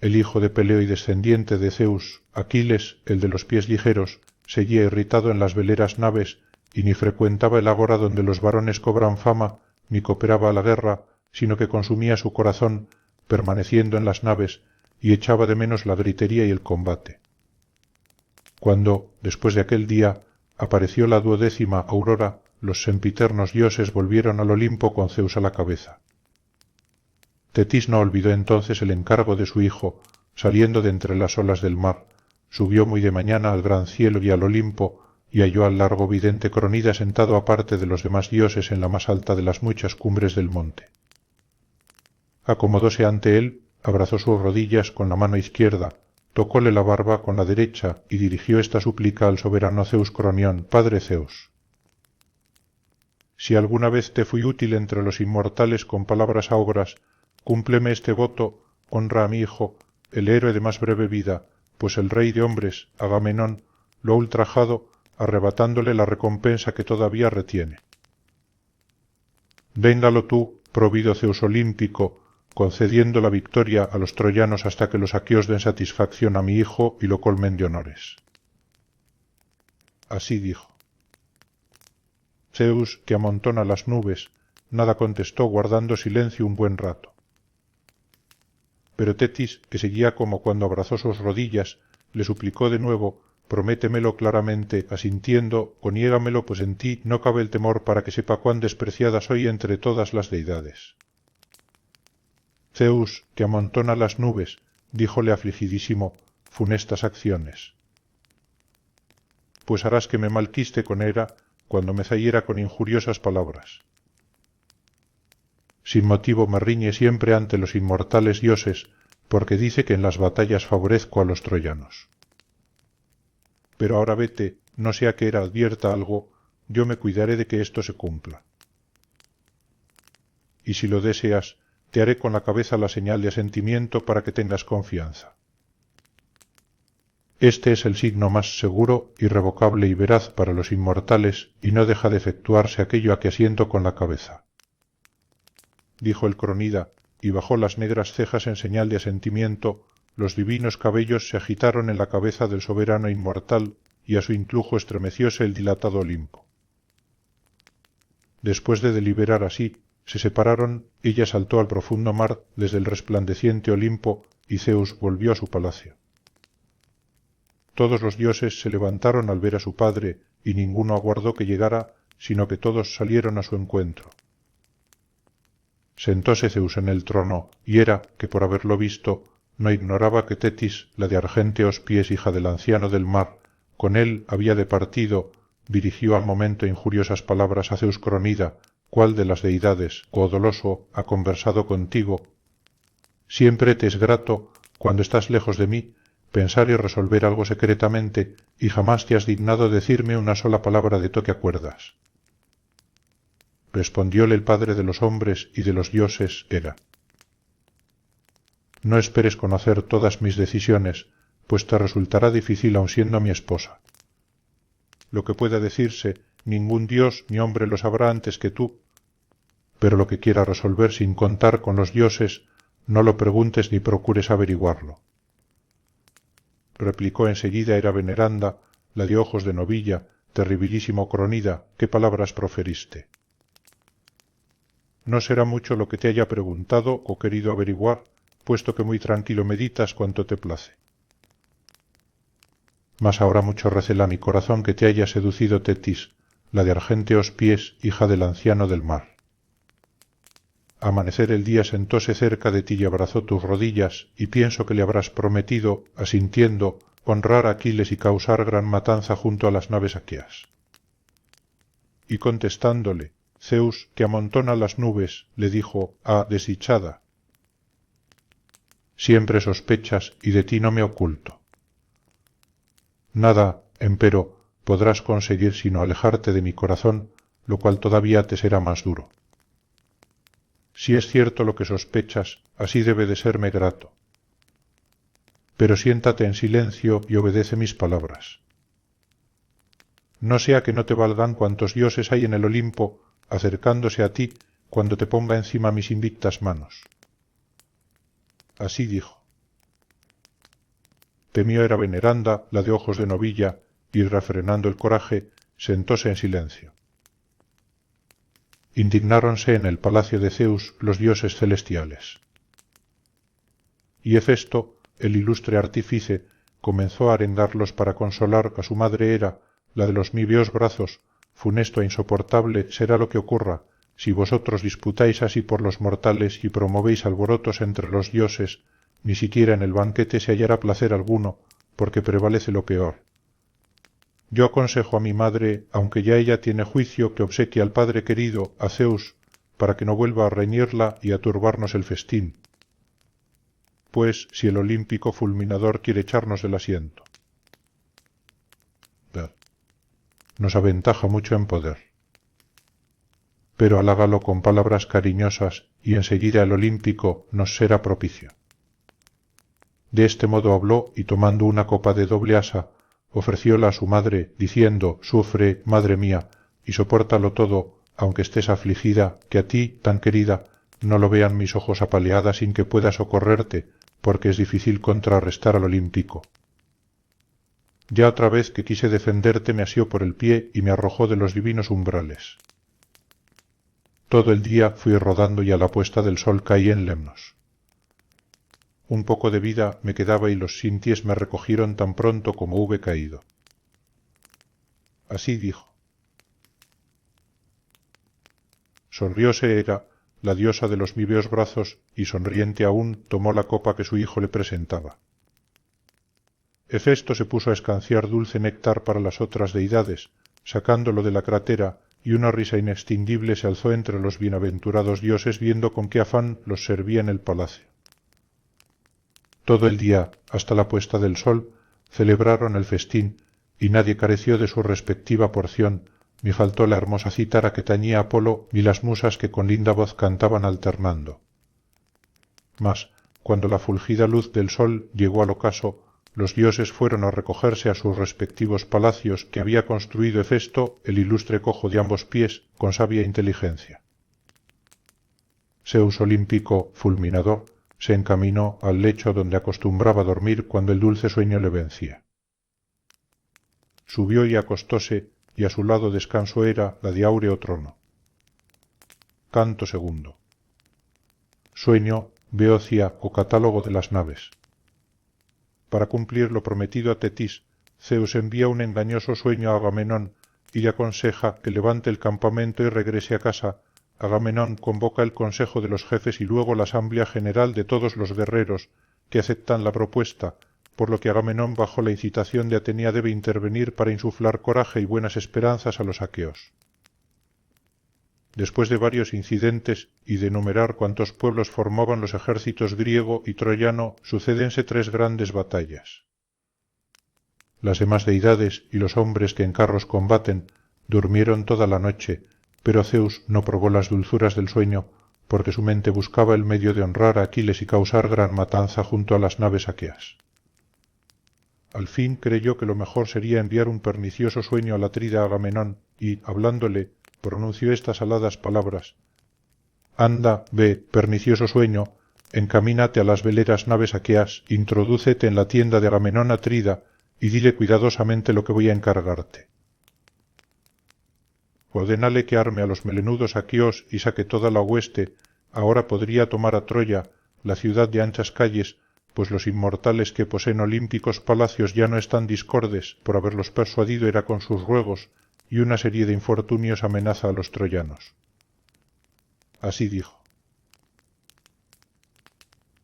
El hijo de Peleo y descendiente de Zeus, Aquiles, el de los pies ligeros, seguía irritado en las veleras naves y ni frecuentaba el ágora donde los varones cobran fama, ni cooperaba a la guerra, sino que consumía su corazón, permaneciendo en las naves, y echaba de menos la gritería y el combate. Cuando, después de aquel día, apareció la 12ª aurora, los sempiternos dioses volvieron al Olimpo con Zeus a la cabeza. Tetis no olvidó entonces el encargo de su hijo, saliendo de entre las olas del mar, subió muy de mañana al gran cielo y al Olimpo, y halló al largo vidente Cronida sentado aparte de los demás dioses en la más alta de las muchas cumbres del monte. Acomodóse ante él, abrazó sus rodillas con la mano izquierda, tocóle la barba con la derecha y dirigió esta súplica al soberano Zeus Cronión, padre Zeus. Si alguna vez te fui útil entre los inmortales con palabras augras, cúmpleme este voto, honra a mi hijo, el héroe de más breve vida, pues el rey de hombres, Agamenón, lo ha ultrajado, arrebatándole la recompensa que todavía retiene. Véngalo tú, provido Zeus olímpico, concediendo la victoria a los troyanos hasta que los aqueos den satisfacción a mi hijo y lo colmen de honores. Así dijo. Zeus, que amontona las nubes, nada contestó guardando silencio un buen rato. Pero Tetis, que seguía como cuando abrazó sus rodillas, le suplicó de nuevo, prométemelo claramente, asintiendo, o niégamelo, pues en ti no cabe el temor para que sepa cuán despreciada soy entre todas las deidades. Zeus, que amontona las nubes, díjole afligidísimo, funestas acciones. Pues harás que me malquiste con Hera, cuando me zahiera con injuriosas palabras. Sin motivo me riñe siempre ante los inmortales dioses, porque dice que en las batallas favorezco a los troyanos. Pero ahora vete, no sea que Hera advierta algo, yo me cuidaré de que esto se cumpla. Y si lo deseas, te haré con la cabeza la señal de asentimiento para que tengas confianza. Este es el signo más seguro, irrevocable y veraz para los inmortales, y no deja de efectuarse aquello a que asiento con la cabeza. Dijo el Cronida, y bajó las negras cejas en señal de asentimiento, los divinos cabellos se agitaron en la cabeza del soberano inmortal, y a su influjo estremecióse el dilatado Olimpo. Después de deliberar así, se separaron, ella saltó al profundo mar desde el resplandeciente Olimpo, y Zeus volvió a su palacio. Todos los dioses se levantaron al ver a su padre, y ninguno aguardó que llegara, sino que todos salieron a su encuentro. Sentóse Zeus en el trono, y Hera, que por haberlo visto, no ignoraba que Tetis, la de argénteos pies, hija del anciano del mar, con él había departido, dirigió al momento injuriosas palabras a Zeus Cronida: ¿cuál de las deidades, oh doloso, ha conversado contigo? Siempre te es grato, cuando estás lejos de mí, pensar y resolver algo secretamente, y jamás te has dignado decirme una sola palabra de to que acuerdas. Respondióle el padre de los hombres y de los dioses, Hera: no esperes conocer todas mis decisiones, pues te resultará difícil aun siendo mi esposa. Lo que pueda decirse, ningún dios ni hombre lo sabrá antes que tú, pero lo que quiera resolver sin contar con los dioses, no lo preguntes ni procures averiguarlo. Replicó enseguida Hera Veneranda, la de ojos de novilla: terribilísimo Cronida, ¿qué palabras proferiste? No será mucho lo que te haya preguntado o querido averiguar, puesto que muy tranquilo meditas cuanto te place. Mas ahora mucho recela mi corazón que te haya seducido Tetis, la de argénteos pies, hija del anciano del mar. Amanecer el día sentóse cerca de ti y abrazó tus rodillas, y pienso que le habrás prometido, asintiendo, honrar a Aquiles y causar gran matanza junto a las naves aqueas. Y contestándole, Zeus, que amontona las nubes, le dijo: ah, desdichada, siempre sospechas y de ti no me oculto. Nada, empero, podrás conseguir sino alejarte de mi corazón, lo cual todavía te será más duro. Si es cierto lo que sospechas, así debe de serme grato. Pero siéntate en silencio y obedece mis palabras. No sea que no te valgan cuantos dioses hay en el Olimpo, acercándose a ti cuando te ponga encima mis invictas manos. Así dijo. Temió Hera Veneranda, la de ojos de novilla, y refrenando el coraje, sentóse en silencio. Indignáronse en el palacio de Zeus los dioses celestiales. Y Hefesto, el ilustre artífice, comenzó a arengarlos para consolar a su madre Hera, la de los níveos brazos: funesto e insoportable será lo que ocurra, si vosotros disputáis así por los mortales y promovéis alborotos entre los dioses, ni siquiera en el banquete se hallará placer alguno, porque prevalece lo peor. Yo aconsejo a mi madre, aunque ya ella tiene juicio, que obsequie al padre querido, a Zeus, para que no vuelva a reñirla y a turbarnos el festín, pues si el olímpico fulminador quiere echarnos del asiento. Nos aventaja mucho en poder. Pero halágalo con palabras cariñosas y enseguida el olímpico nos será propicio. De este modo habló, y tomando una copa de doble asa, ofrecióla a su madre, diciendo: sufre, madre mía, y sopórtalo todo, aunque estés afligida, que a ti, tan querida, no lo vean mis ojos apaleada sin que pueda socorrerte, porque es difícil contrarrestar al olímpico. Ya otra vez que quise defenderte me asió por el pie y me arrojó de los divinos umbrales. Todo el día fui rodando y a la puesta del sol caí en Lemnos. Un poco de vida me quedaba y los sinties me recogieron tan pronto como hube caído. Así dijo. Sonrióse Hera, la diosa de los níveos brazos, y sonriente aún tomó la copa que su hijo le presentaba. Hefesto se puso a escanciar dulce néctar para las otras deidades, sacándolo de la crátera, y una risa inextinguible se alzó entre los bienaventurados dioses viendo con qué afán los servía en el palacio. Todo el día, hasta la puesta del sol, celebraron el festín, y nadie careció de su respectiva porción, ni faltó la hermosa cítara que tañía Apolo, ni las musas que con linda voz cantaban alternando. Mas, cuando la fulgida luz del sol llegó al ocaso, los dioses fueron a recogerse a sus respectivos palacios que había construido Hefesto, el ilustre cojo de ambos pies, con sabia inteligencia. Zeus olímpico, fulminador, se encaminó al lecho donde acostumbraba dormir cuando el dulce sueño le vencía. Subió y acostóse, y a su lado descansó Hera, la de áureo trono. Canto segundo. Sueño, beocia o catálogo de las naves. Para cumplir lo prometido a Tetis, Zeus envía un engañoso sueño a Agamenón y le aconseja que levante el campamento y regrese a casa. Agamenón convoca el consejo de los jefes y luego la asamblea general de todos los guerreros, que aceptan la propuesta, por lo que Agamenón bajo la incitación de Atenea debe intervenir para insuflar coraje y buenas esperanzas a los aqueos. Después de varios incidentes y de enumerar cuántos pueblos formaban los ejércitos griego y troyano, sucédense 3 grandes batallas. Las demás deidades y los hombres que en carros combaten durmieron toda la noche, pero Zeus no probó las dulzuras del sueño, porque su mente buscaba el medio de honrar a Aquiles y causar gran matanza junto a las naves aqueas. Al fin creyó que lo mejor sería enviar un pernicioso sueño al atrida Agamenón y, hablándole, pronunció estas aladas palabras: «Anda, ve, pernicioso sueño, encamínate a las veleras naves aqueas, introdúcete en la tienda de Agamenón Atrida y dile cuidadosamente lo que voy a encargarte. Ordénale que arme a los melenudos aqueos y saque toda la hueste. Ahora podría tomar a Troya, la ciudad de anchas calles, pues los inmortales que poseen olímpicos palacios ya no están discordes, por haberlos persuadido era con sus ruegos, y una serie de infortunios amenaza a los troyanos». Así dijo.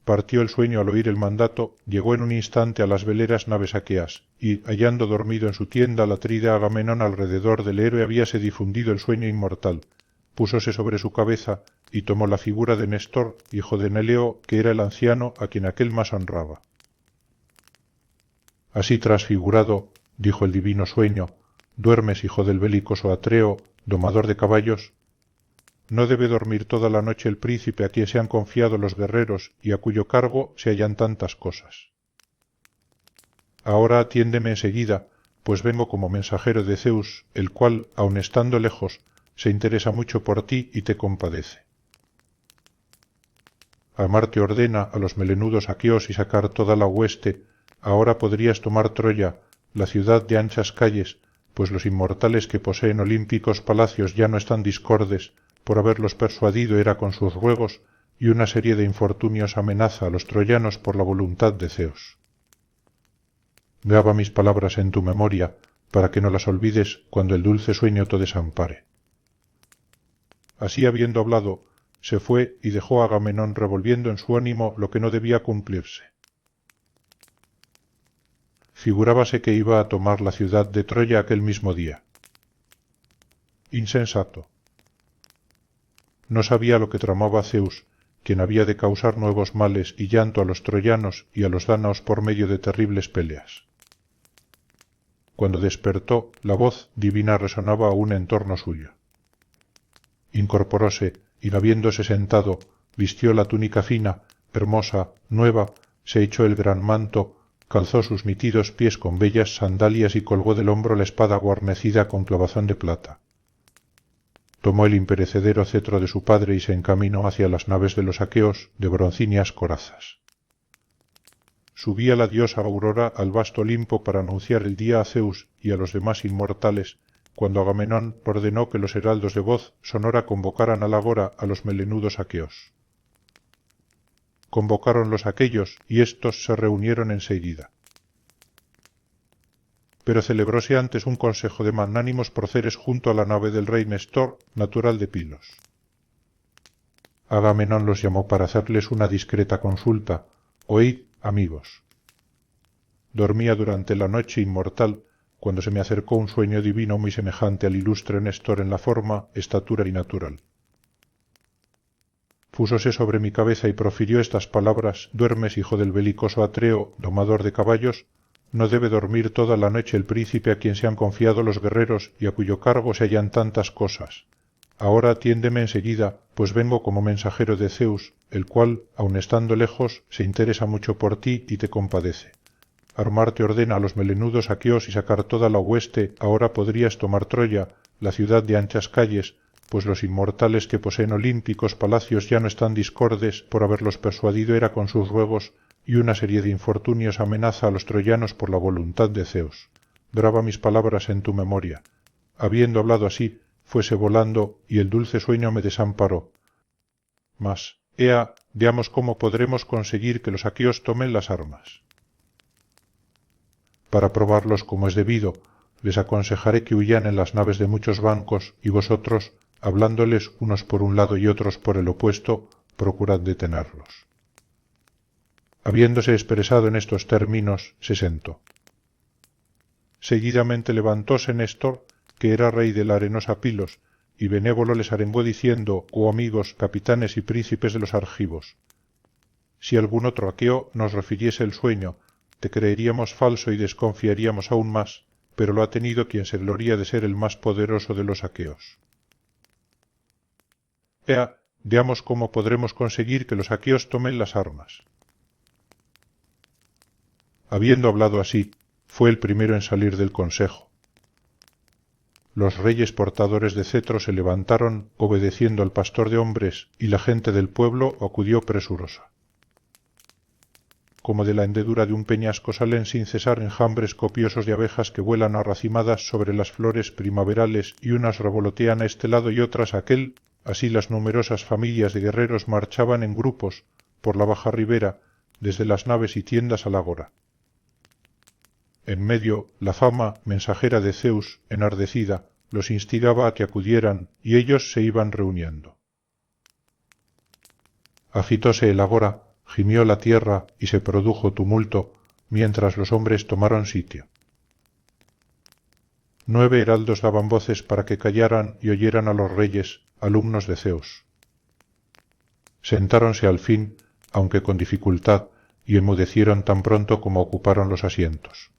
Partió el sueño al oír el mandato, llegó en un instante a las veleras naves aqueas, y, hallando dormido en su tienda al atrida Agamenón alrededor del héroe habíase difundido el sueño inmortal, púsose sobre su cabeza y tomó la figura de Néstor, hijo de Neleo, que era el anciano a quien aquél más honraba. Así transfigurado, dijo el divino sueño: «¿Duermes, hijo del belicoso Atreo, domador de caballos? No debe dormir toda la noche el príncipe a quien se han confiado los guerreros y a cuyo cargo se hallan tantas cosas. Ahora atiéndeme enseguida, pues vengo como mensajero de Zeus, el cual, aun estando lejos, se interesa mucho por ti y te compadece. Marte ordena a los melenudos aqueos y sacar toda la hueste. Ahora podrías tomar Troya, la ciudad de anchas calles, pues los inmortales que poseen olímpicos palacios ya no están discordes, por haberlos persuadido era con sus ruegos, y una serie de infortunios amenaza a los troyanos por la voluntad de Zeus. Graba mis palabras en tu memoria, para que no las olvides cuando el dulce sueño te desampare». Así habiendo hablado, se fue y dejó a Agamenón revolviendo en su ánimo lo que no debía cumplirse. Figurábase que iba a tomar la ciudad de Troya aquel mismo día. Insensato. No sabía lo que tramaba Zeus, quien había de causar nuevos males y llanto a los troyanos y a los dánaos por medio de terribles peleas. Cuando despertó, la voz divina resonaba aún en torno suyo. Incorporóse y, habiéndose sentado, vistió la túnica fina, hermosa, nueva, se echó el gran manto, calzó sus nítidos pies con bellas sandalias y colgó del hombro la espada guarnecida con clavazón de plata. Tomó el imperecedero cetro de su padre y se encaminó hacia las naves de los aqueos de broncíneas corazas. Subía la diosa Aurora al vasto Olimpo para anunciar el día a Zeus y a los demás inmortales, cuando Agamenón ordenó que los heraldos de voz sonora convocaran al agora a los melenudos aqueos. Convocaron los aquellos y éstos se reunieron enseguida. Pero celebróse antes un consejo de magnánimos próceres junto a la nave del rey Néstor, natural de Pilos. Agamenón los llamó para hacerles una discreta consulta: «Oíd, amigos. Dormía durante la noche inmortal, cuando se me acercó un sueño divino muy semejante al ilustre Néstor en la forma, estatura y natural. Púsose sobre mi cabeza y profirió estas palabras: «¿Duermes, hijo del belicoso Atreo, domador de caballos? No debe dormir toda la noche el príncipe a quien se han confiado los guerreros y a cuyo cargo se hallan tantas cosas. Ahora atiéndeme enseguida, pues vengo como mensajero de Zeus, el cual, aun estando lejos, se interesa mucho por ti y te compadece. Marte ordena a los melenudos aqueos y sacar toda la hueste. Ahora podrías tomar Troya, la ciudad de anchas calles, pues los inmortales que poseen olímpicos palacios ya no están discordes, por haberlos persuadido era con sus ruegos, y una serie de infortunios amenaza a los troyanos por la voluntad de Zeus. Graba mis palabras en tu memoria». Habiendo hablado así, fuese volando, y el dulce sueño me desamparó. Mas, ea, veamos cómo podremos conseguir que los aqueos tomen las armas. para probarlos como es debido, les aconsejaré que huyan en las naves de muchos bancos, y vosotros, hablándoles unos por un lado y otros por el opuesto, procurad detenerlos. Habiéndose expresado en estos términos, se sentó. Seguidamente levantóse Néstor, que era rey de la arenosa Pilos, y benévolo les arengó diciendo: oh amigos, capitanes y príncipes de los argivos, si algún otro aqueo nos refiriese el sueño, te creeríamos falso y desconfiaríamos aún más, pero lo ha tenido quien se gloría de ser el más poderoso de los aqueos. Ea, veamos cómo podremos conseguir que los aqueos tomen las armas. Habiendo hablado así, fue el primero en salir del consejo. Los reyes portadores de cetro se levantaron, obedeciendo al pastor de hombres, y la gente del pueblo acudió presurosa. Como de la hendedura de un peñasco salen sin cesar enjambres copiosos de abejas que vuelan arracimadas sobre las flores primaverales y unas revolotean a este lado y otras a aquel, así las numerosas familias de guerreros marchaban en grupos por la baja ribera, desde las naves y tiendas al ágora. En medio, la fama, mensajera de Zeus, enardecida, los instigaba a que acudieran, y ellos se iban reuniendo. Agitóse el ágora, gimió la tierra y se produjo tumulto, mientras los hombres tomaron sitio. 9 heraldos daban voces para que callaran y oyeran a los reyes, alumnos de Zeus. Sentáronse al fin, aunque con dificultad, y enmudecieron tan pronto como ocuparon los asientos.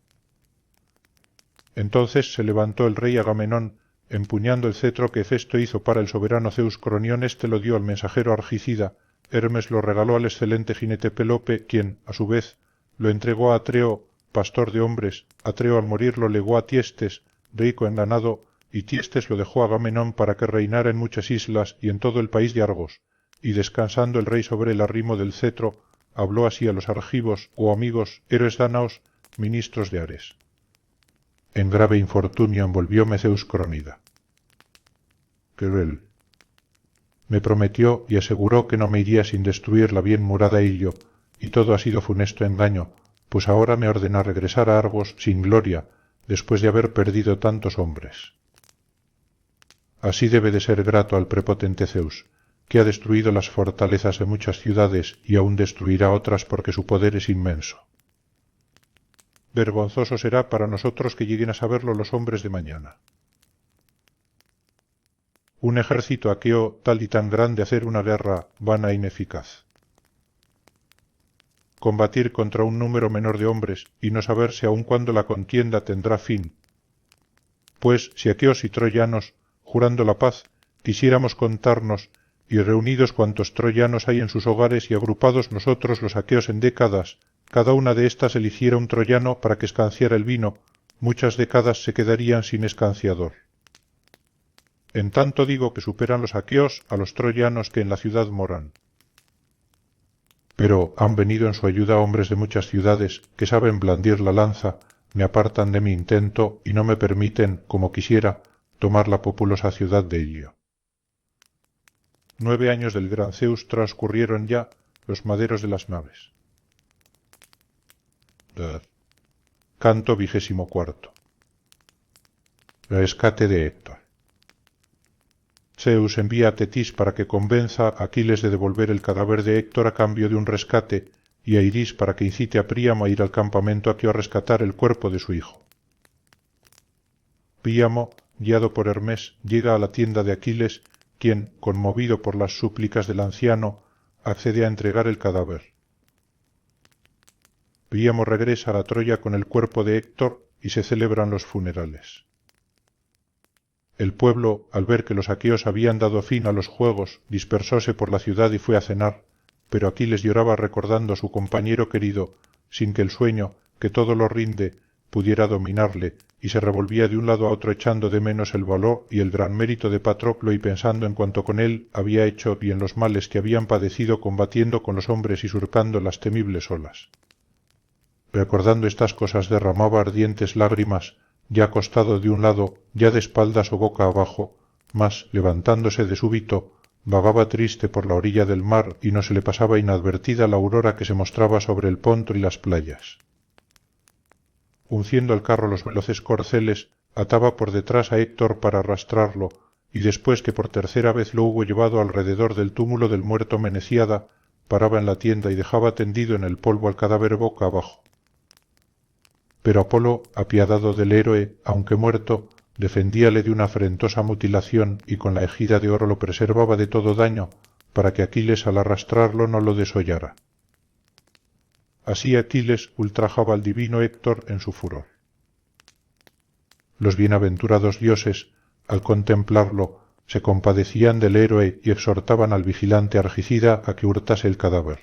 Entonces se levantó el rey Agamenón, empuñando el cetro que Hefesto hizo para el soberano Zeus Cronión. Este lo dio al mensajero Argicida. Hermes lo regaló al excelente jinete Pelope, quien, a su vez, lo entregó a Atreo, pastor de hombres. Atreo al morir lo legó a Tiestes, rico en ganado, y Tiestes lo dejó a Agamenón para que reinara en muchas islas y en todo el país de Argos, y descansando el rey sobre el arrimo del cetro, habló así a los argivos, o amigos, héroes dánaos, ministros de Ares. En grave infortunio envolvióme Zeus Crónida. Cruel. Me prometió y aseguró que no me iría sin destruir la bien murada Ilio, y todo ha sido funesto engaño, pues ahora me ordena regresar a Argos sin gloria, después de haber perdido tantos hombres. Así debe de ser grato al prepotente Zeus, que ha destruido las fortalezas de muchas ciudades y aún destruirá otras porque su poder es inmenso. Vergonzoso será para nosotros que lleguen a saberlo los hombres de mañana. Un ejército aqueo tal y tan grande hacer una guerra vana e ineficaz. Combatir contra un número menor de hombres y no saberse aun cuándo la contienda tendrá fin. Pues si aqueos y troyanos, jurando la paz, quisiéramos contarnos, y reunidos cuantos troyanos hay en sus hogares y agrupados nosotros los aqueos en décadas, cada una de éstas eligiera un troyano para que escanciara el vino, muchas décadas se quedarían sin escanciador. En tanto digo que superan los aqueos a los troyanos que en la ciudad moran. Pero han venido en su ayuda hombres de muchas ciudades que saben blandir la lanza, me apartan de mi intento y no me permiten, como quisiera, tomar la populosa ciudad de Ilio. 9 años del gran Zeus transcurrieron ya, los maderos de las naves. Canto 24. Rescate de Héctor. Zeus envía a Tetis para que convenza a Aquiles de devolver el cadáver de Héctor a cambio de un rescate, y a Iris para que incite a Príamo a ir al campamento aqueo a rescatar el cuerpo de su hijo. Príamo, guiado por Hermes, llega a la tienda de Aquiles, quien, conmovido por las súplicas del anciano, accede a entregar el cadáver. Príamo regresa a la Troya con el cuerpo de Héctor y se celebran los funerales. El pueblo, al ver que los aqueos habían dado fin a los juegos, dispersóse por la ciudad y fue a cenar, pero Aquiles lloraba recordando a su compañero querido, sin que el sueño, que todo lo rinde, pudiera dominarle, y se revolvía de un lado a otro echando de menos el valor y el gran mérito de Patroclo y pensando en cuanto con él había hecho y en los males que habían padecido combatiendo con los hombres y surcando las temibles olas. Recordando estas cosas derramaba ardientes lágrimas, ya acostado de un lado, ya de espaldas o boca abajo, mas, levantándose de súbito, vagaba triste por la orilla del mar y no se le pasaba inadvertida la aurora que se mostraba sobre el Ponto y las playas. unciendo al carro los veloces corceles, ataba por detrás a Héctor para arrastrarlo, y después que por tercera vez lo hubo llevado alrededor del túmulo del muerto Meneciada, paraba en la tienda y dejaba tendido en el polvo al cadáver boca abajo. Pero Apolo, apiadado del héroe, aunque muerto, defendíale de una afrentosa mutilación y con la ejida de oro lo preservaba de todo daño, para que Aquiles al arrastrarlo no lo desollara. Así Aquiles ultrajaba al divino Héctor en su furor. Los bienaventurados dioses, al contemplarlo, se compadecían del héroe y exhortaban al vigilante Argicida a que hurtase el cadáver.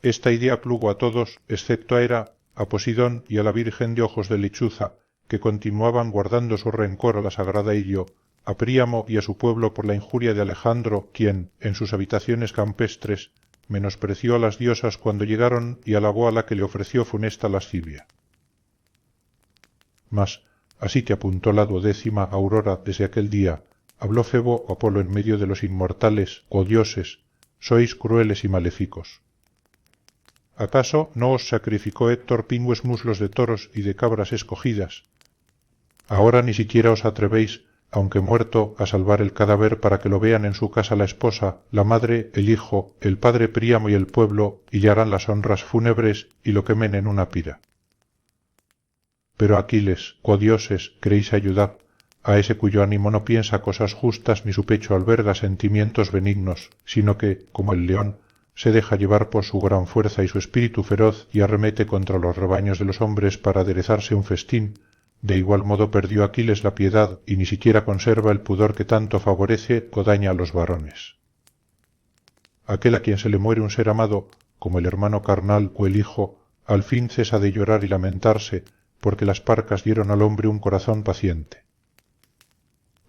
Esta idea plugo a todos, excepto a Hera, a Posidón y a la Virgen de ojos de lechuza, que continuaban guardando su rencor a la sagrada Irio, a Príamo y a su pueblo por la injuria de Alejandro, quien, en sus habitaciones campestres, menospreció a las diosas cuando llegaron y alabó a la que le ofreció funesta lascivia. Mas, así que apuntó la 12ª aurora desde aquel día, habló Febo o Apolo en medio de los inmortales, oh dioses, sois crueles y maléficos. ¿Acaso no os sacrificó Héctor pingües muslos de toros y de cabras escogidas? Ahora ni siquiera os atrevéis, aunque muerto, a salvar el cadáver para que lo vean en su casa la esposa, la madre, el hijo, el padre Príamo y el pueblo, y le harán las honras fúnebres y lo quemen en una pira. Pero Aquiles, oh dioses, queréis ayudar a ese cuyo ánimo no piensa cosas justas ni su pecho alberga sentimientos benignos, sino que, como el león, se deja llevar por su gran fuerza y su espíritu feroz y arremete contra los rebaños de los hombres para aderezarse un festín. De igual modo perdió Aquiles la piedad y ni siquiera conserva el pudor que tanto favorece o daña a los varones. Aquel a quien se le muere un ser amado, como el hermano carnal o el hijo, al fin cesa de llorar y lamentarse, porque las parcas dieron al hombre un corazón paciente.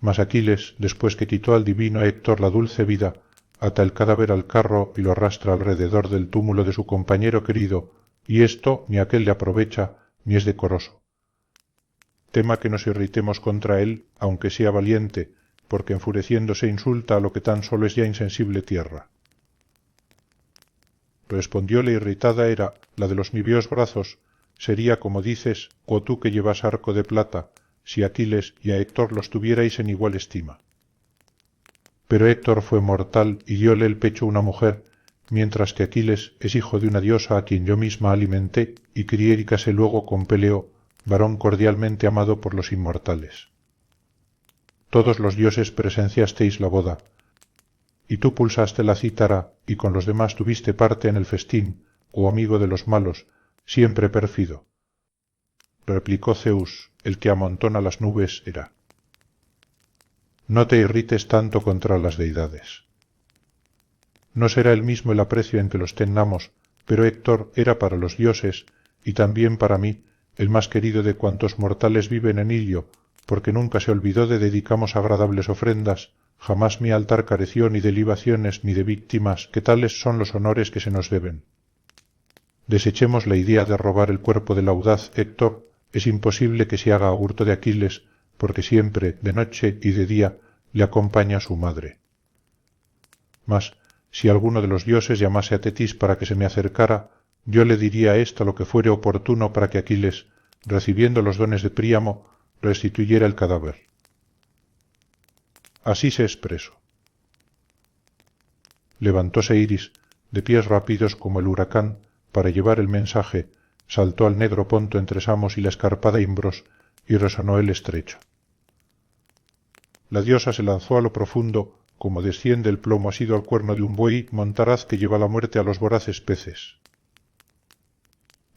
Mas Aquiles, después que quitó al divino Héctor la dulce vida, ata el cadáver al carro y lo arrastra alrededor del túmulo de su compañero querido, y esto ni aquel le aprovecha ni es decoroso. Tema que nos irritemos contra él, aunque sea valiente, porque enfureciéndose insulta a lo que tan solo es ya insensible tierra. Respondióle irritada Hera, la de los niveos brazos, sería como dices, o tú que llevas arco de plata, si Aquiles y a Héctor los tuvierais en igual estima. Pero Héctor fue mortal y dióle el pecho una mujer, mientras que Aquiles es hijo de una diosa a quien yo misma alimenté y crié y casé luego con Peleo, varón cordialmente amado por los inmortales. Todos los dioses presenciasteis la boda, y tú pulsaste la cítara y con los demás tuviste parte en el festín, oh amigo de los malos, siempre pérfido. Replicó Zeus, el que amontona las nubes Hera. No te irrites tanto contra las deidades. No será el mismo el aprecio en que los tengamos, pero Héctor era para los dioses, y también para mí, el más querido de cuantos mortales viven en Ilio, porque nunca se olvidó de dedicamos agradables ofrendas, jamás mi altar careció ni de libaciones ni de víctimas, que tales son los honores que se nos deben. Desechemos la idea de robar el cuerpo del audaz Héctor, es imposible que se haga hurto de Aquiles, porque siempre, de noche y de día, le acompaña su madre. Mas, si alguno de los dioses llamase a Tetis para que se me acercara, yo le diría a ésta lo que fuere oportuno para que Aquiles, recibiendo los dones de Príamo, restituyera el cadáver. Así se expresó. Levantóse Iris, de pies rápidos como el huracán, para llevar el mensaje, saltó al negro ponto entre Samos y la escarpada Imbros, y resonó el estrecho. La diosa se lanzó a lo profundo, como desciende el plomo asido al cuerno de un buey montaraz que lleva la muerte a los voraces peces.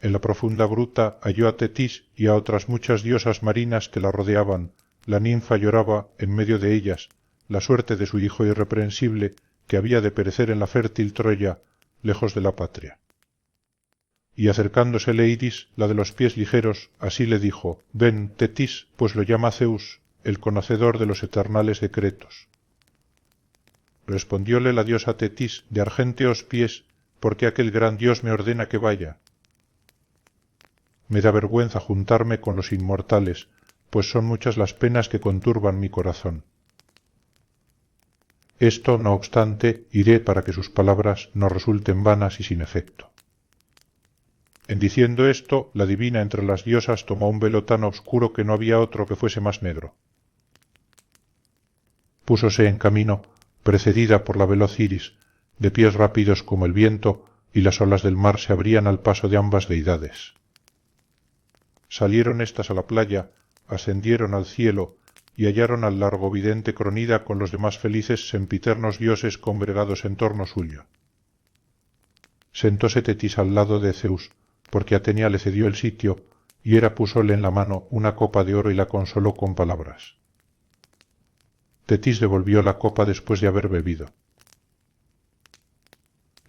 En la profunda gruta halló a Tetis y a otras muchas diosas marinas que la rodeaban. La ninfa lloraba en medio de ellas la suerte de su hijo irreprensible que había de perecer en la fértil Troya, lejos de la patria. Y acercándosele Iris, la de los pies ligeros, así le dijo: Ven, Tetis, pues lo llama Zeus, el conocedor de los eternales decretos. Respondióle la diosa Tetis, de argénteos pies, ¿por qué aquel gran dios me ordena que vaya? Me da vergüenza juntarme con los inmortales, pues son muchas las penas que conturban mi corazón. Esto, no obstante, iré para que sus palabras no resulten vanas y sin efecto. En diciendo esto, la divina entre las diosas tomó un velo tan oscuro que no había otro que fuese más negro. Púsose en camino, precedida por la veloz Iris, de pies rápidos como el viento, y las olas del mar se abrían al paso de ambas deidades. Salieron éstas a la playa, ascendieron al cielo, y hallaron al largo vidente Cronida con los demás felices sempiternos dioses congregados en torno suyo. Sentóse Tetis al lado de Zeus, porque Atenia le cedió el sitio, y Hera púsole en la mano una copa de oro y la consoló con palabras. Tetis devolvió la copa después de haber bebido.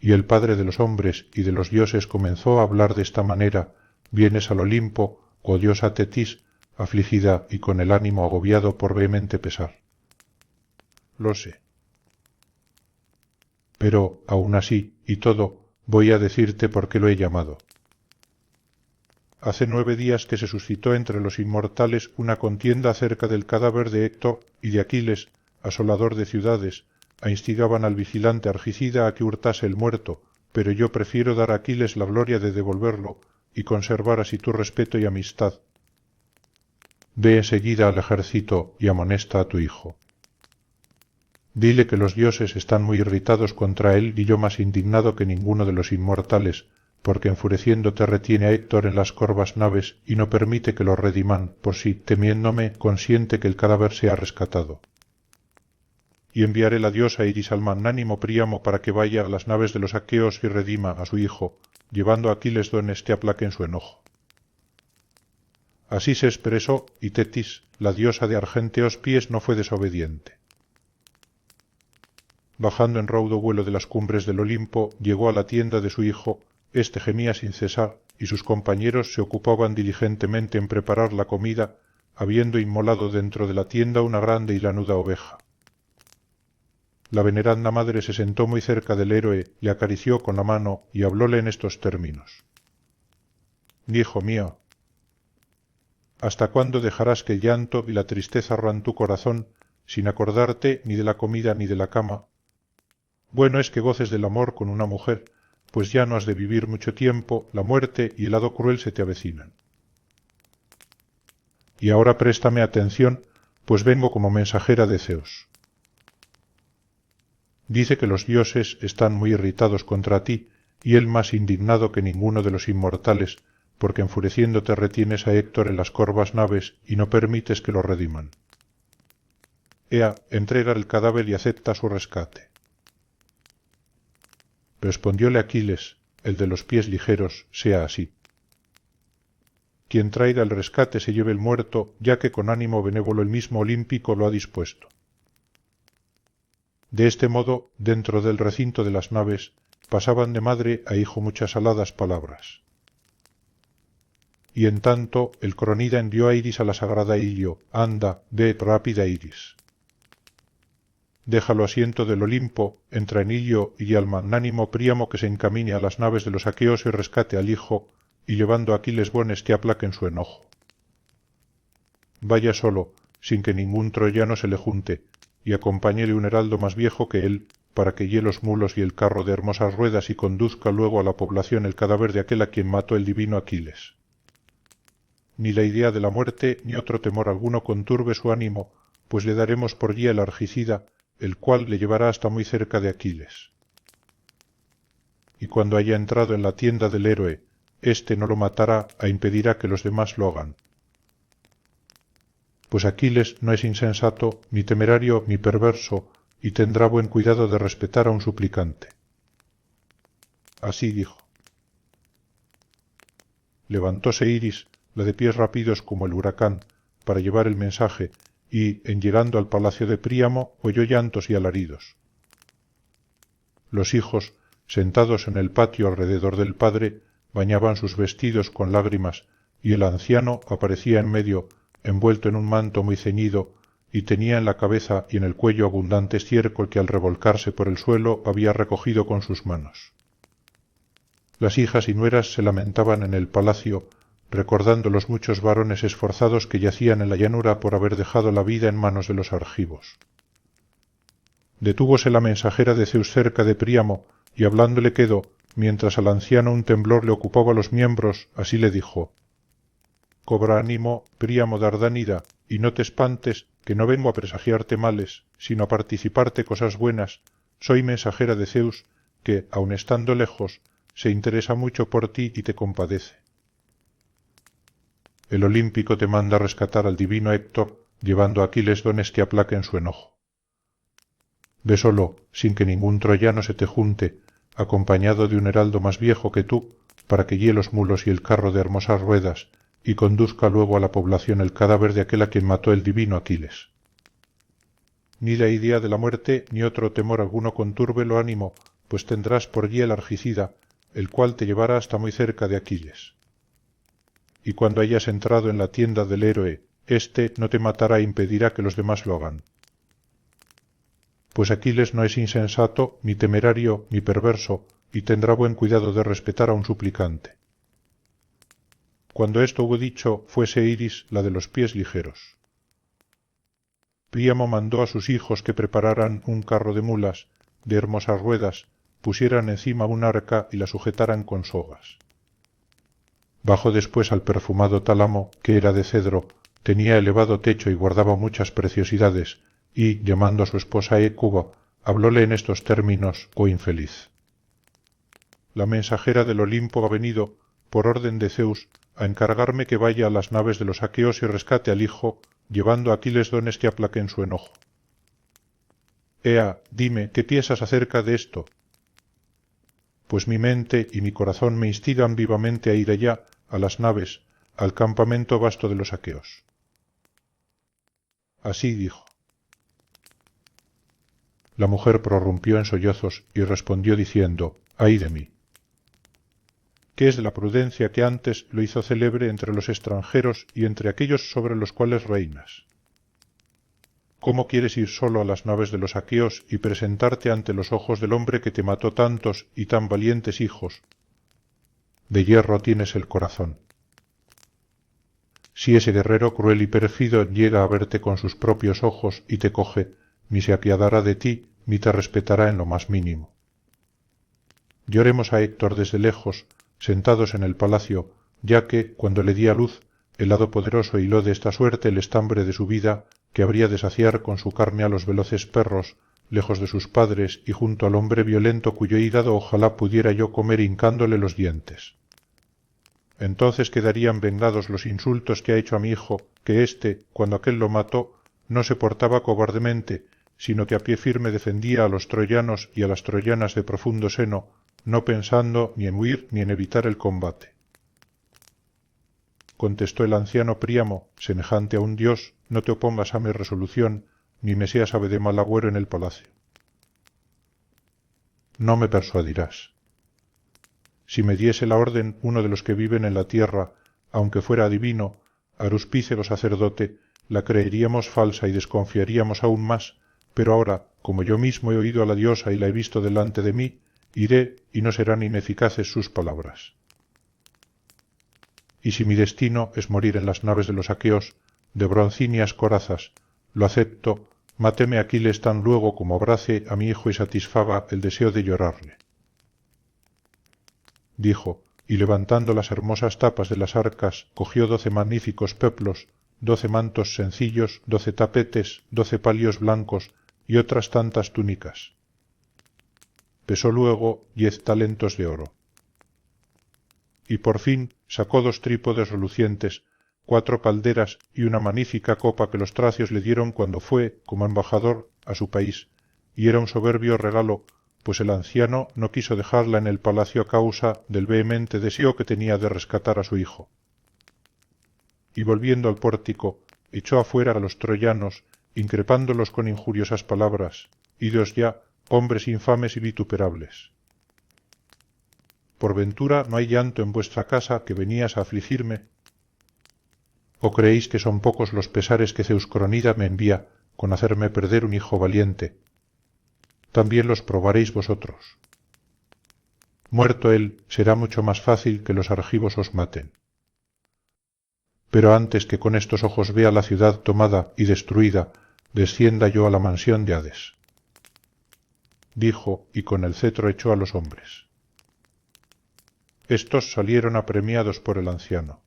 Y el padre de los hombres y de los dioses comenzó a hablar de esta manera: vienes al Olimpo, oh diosa Tetis, afligida y con el ánimo agobiado por vehemente pesar. Lo sé. Pero, aun así, y todo, voy a decirte por qué lo he llamado. Hace 9 días que se suscitó entre los inmortales una contienda acerca del cadáver de Héctor y de Aquiles, asolador de ciudades. Instigaban al vigilante Argicida a que hurtase el muerto, pero yo prefiero dar a Aquiles la gloria de devolverlo y conservar así tu respeto y amistad. Ve enseguida al ejército y amonesta a tu hijo. Dile que los dioses están muy irritados contra él y yo más indignado que ninguno de los inmortales, porque enfureciéndote retiene a Héctor en las corvas naves y no permite que lo rediman, por si, temiéndome, consiente que el cadáver sea rescatado. Y enviaré la diosa Iris al magnánimo Príamo para que vaya a las naves de los aqueos y redima a su hijo, llevando a Aquiles donde esté aplaque en su enojo. Así se expresó, y Tetis, la diosa de argénteos pies, no fue desobediente. Bajando en raudo vuelo de las cumbres del Olimpo, llegó a la tienda de su hijo. Este gemía sin cesar, y sus compañeros se ocupaban diligentemente en preparar la comida, habiendo inmolado dentro de la tienda una grande y lanuda oveja. La veneranda madre se sentó muy cerca del héroe, le acarició con la mano y hablóle en estos términos: «Hijo mío, ¿hasta cuándo dejarás que el llanto y la tristeza roan tu corazón, sin acordarte ni de la comida ni de la cama? Bueno es que goces del amor con una mujer, pues ya no has de vivir mucho tiempo, la muerte y el hado cruel se te avecinan. Y ahora préstame atención, pues vengo como mensajera de Zeus. Dice que los dioses están muy irritados contra ti, y él más indignado que ninguno de los inmortales, porque enfureciéndote retienes a Héctor en las corvas naves y no permites que lo rediman. Ea, entrega el cadáver y acepta su rescate». Respondióle Aquiles, el de los pies ligeros: «Sea así. Quien traiga el rescate se lleve el muerto, ya que con ánimo benévolo el mismo olímpico lo ha dispuesto». De este modo, dentro del recinto de las naves, pasaban de madre a hijo muchas aladas palabras. Y en tanto el Cronida envió a Iris a la sagrada Ilio: «Anda, ve rápida Iris. Déjalo asiento del Olimpo, entra en Ilio y al magnánimo Príamo que se encamine a las naves de los aqueos y rescate al hijo, y llevando a Aquiles bon esté aplaque en su enojo. Vaya solo, sin que ningún troyano se le junte, y acompáñele un heraldo más viejo que él, para que guíe los mulos y el carro de hermosas ruedas y conduzca luego a la población el cadáver de aquel a quien mató el divino Aquiles. Ni la idea de la muerte ni otro temor alguno conturbe su ánimo, pues le daremos por guía el Argicida, el cual le llevará hasta muy cerca de Aquiles. Y cuando haya entrado en la tienda del héroe, éste no lo matará e impedirá que los demás lo hagan. Pues Aquiles no es insensato, ni temerario, ni perverso, y tendrá buen cuidado de respetar a un suplicante». Así dijo. Levantóse Iris, la de pies rápidos como el huracán, para llevar el mensaje, y, en llegando al palacio de Príamo, oyó llantos y alaridos. Los hijos, sentados en el patio alrededor del padre, bañaban sus vestidos con lágrimas, y el anciano aparecía en medio, envuelto en un manto muy ceñido, y tenía en la cabeza y en el cuello abundante estiércol que al revolcarse por el suelo había recogido con sus manos. Las hijas y nueras se lamentaban en el palacio, recordando los muchos varones esforzados que yacían en la llanura por haber dejado la vida en manos de los argivos. Detúvose la mensajera de Zeus cerca de Príamo, y hablándole quedó, mientras al anciano un temblor le ocupaba los miembros, así le dijo: «Cobra ánimo, Príamo Dardánida, y no te espantes, que no vengo a presagiarte males, sino a participarte cosas buenas. Soy mensajera de Zeus, que, aun estando lejos, se interesa mucho por ti y te compadece. El olímpico te manda rescatar al divino Héctor, llevando a Aquiles dones que aplaquen su enojo. Ve solo, sin que ningún troyano se te junte, acompañado de un heraldo más viejo que tú, para que guíe los mulos y el carro de hermosas ruedas, y conduzca luego a la población el cadáver de aquel a quien mató el divino Aquiles. Ni la idea de la muerte ni otro temor alguno contúrbelo ánimo, pues tendrás por guía el Argicida, el cual te llevará hasta muy cerca de Aquiles. Y cuando hayas entrado en la tienda del héroe, éste no te matará e impedirá que los demás lo hagan. Pues Aquiles no es insensato, ni temerario, ni perverso, y tendrá buen cuidado de respetar a un suplicante. Cuando esto hubo dicho, fuese Iris la de los pies ligeros. Príamo mandó a sus hijos que prepararan un carro de mulas, de hermosas ruedas, pusieran encima un arca y la sujetaran con sogas. Bajó después al perfumado tálamo, que era de cedro, tenía elevado techo y guardaba muchas preciosidades, y, llamando a su esposa Hécuba, hablóle en estos términos: «Oh infeliz. La mensajera del Olimpo ha venido, por orden de Zeus, a encargarme que vaya a las naves de los aqueos y rescate al hijo, llevando a Aquiles dones que aplaquen su enojo. Ea, dime, ¿qué piensas acerca de esto? Pues mi mente y mi corazón me instigan vivamente a ir allá, a las naves, al campamento vasto de los aqueos». Así dijo. La mujer prorrumpió en sollozos y respondió diciendo: «¡Ay de mí! ¿Qué es de la prudencia que antes lo hizo célebre entre los extranjeros y entre aquellos sobre los cuales reinas? ¿Cómo quieres ir solo a las naves de los aqueos y presentarte ante los ojos del hombre que te mató tantos y tan valientes hijos? De hierro tienes el corazón. Si ese guerrero cruel y pérfido llega a verte con sus propios ojos y te coge, ni se apiadará de ti, ni te respetará en lo más mínimo. Lloremos a Héctor desde lejos, sentados en el palacio, ya que, cuando le di a luz, el hado poderoso hiló de esta suerte el estambre de su vida, que habría de saciar con su carne a los veloces perros, lejos de sus padres y junto al hombre violento cuyo hígado ojalá pudiera yo comer hincándole los dientes. Entonces quedarían vengados los insultos que ha hecho a mi hijo, que éste, cuando aquél lo mató, no se portaba cobardemente, sino que a pie firme defendía a los troyanos y a las troyanas de profundo seno, no pensando ni en huir ni en evitar el combate. Contestó el anciano Príamo: semejante a un dios, no te opongas a mi resolución, ni me seas ave de mal agüero en el palacio. No me persuadirás. Si me diese la orden uno de los que viven en la tierra, aunque fuera adivino, Aruspícero sacerdote, la creeríamos falsa y desconfiaríamos aún más, pero ahora, como yo mismo he oído a la diosa y la he visto delante de mí, iré y no serán ineficaces sus palabras. Y si mi destino es morir en las naves de los aqueos, de broncíneas corazas, lo acepto, máteme Aquiles tan luego como abrace a mi hijo y satisfaga el deseo de llorarle. Dijo, y levantando las hermosas tapas de las arcas, cogió 12 magníficos peplos, 12 mantos sencillos, 12 tapetes, 12 palios blancos y otras tantas túnicas. Pesó luego 10 talentos de oro. Y por fin sacó 2 trípodes relucientes, 4 calderas y una magnífica copa que los tracios le dieron cuando fue, como embajador, a su país, y era un soberbio regalo, pues el anciano no quiso dejarla en el palacio a causa del vehemente deseo que tenía de rescatar a su hijo. Y volviendo al pórtico, echó afuera a los troyanos, increpándolos con injuriosas palabras: «Idos ya, hombres infames y vituperables. ¿Por ventura no hay llanto en vuestra casa que venías a afligirme? ¿O creéis que son pocos los pesares que Zeus Cronida me envía con hacerme perder un hijo valiente? También los probaréis vosotros. Muerto él, será mucho más fácil que los argivos os maten. Pero antes que con estos ojos vea la ciudad tomada y destruida, descienda yo a la mansión de Hades». Dijo, y con el cetro echó a los hombres. Éstos salieron apremiados por el anciano.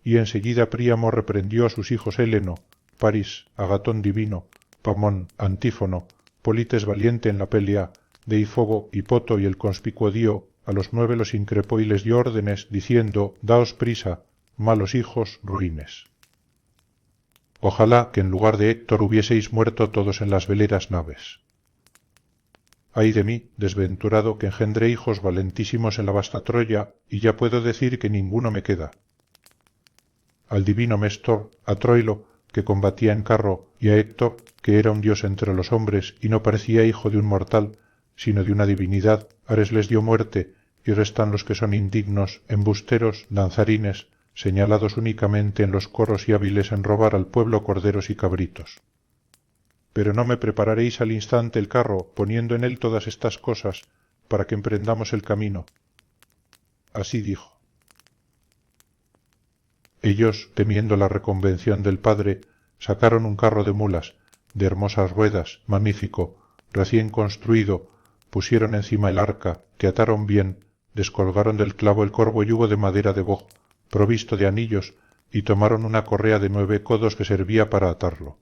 Y enseguida Príamo reprendió a sus hijos Héleno, Paris, Agatón divino, Pamón, Antífono, Polites valiente en la pelea, Deifobo, Hipoto y el conspicuo Dio, a los 9 los increpó y les dio órdenes, diciendo: daos prisa, malos hijos, ruines. Ojalá que en lugar de Héctor hubieseis muerto todos en las veleras naves. Ay de mí, desventurado, que engendré hijos valentísimos en la vasta Troya, y ya puedo decir que ninguno me queda. Al divino Mestor, a Troilo, que combatía en carro, y a Héctor, que era un dios entre los hombres y no parecía hijo de un mortal, sino de una divinidad, Ares les dio muerte, y restan los que son indignos, embusteros, danzarines, señalados únicamente en los corros y hábiles en robar al pueblo corderos y cabritos. Pero no me prepararéis al instante el carro, poniendo en él todas estas cosas, para que emprendamos el camino. Así dijo. Ellos, temiendo la reconvención del padre, sacaron un carro de mulas, de hermosas ruedas, magnífico, recién construido, pusieron encima el arca, que ataron bien, descolgaron del clavo el corvo yugo de madera de boj, provisto de anillos, y tomaron una correa de 9 codos que servía para atarlo.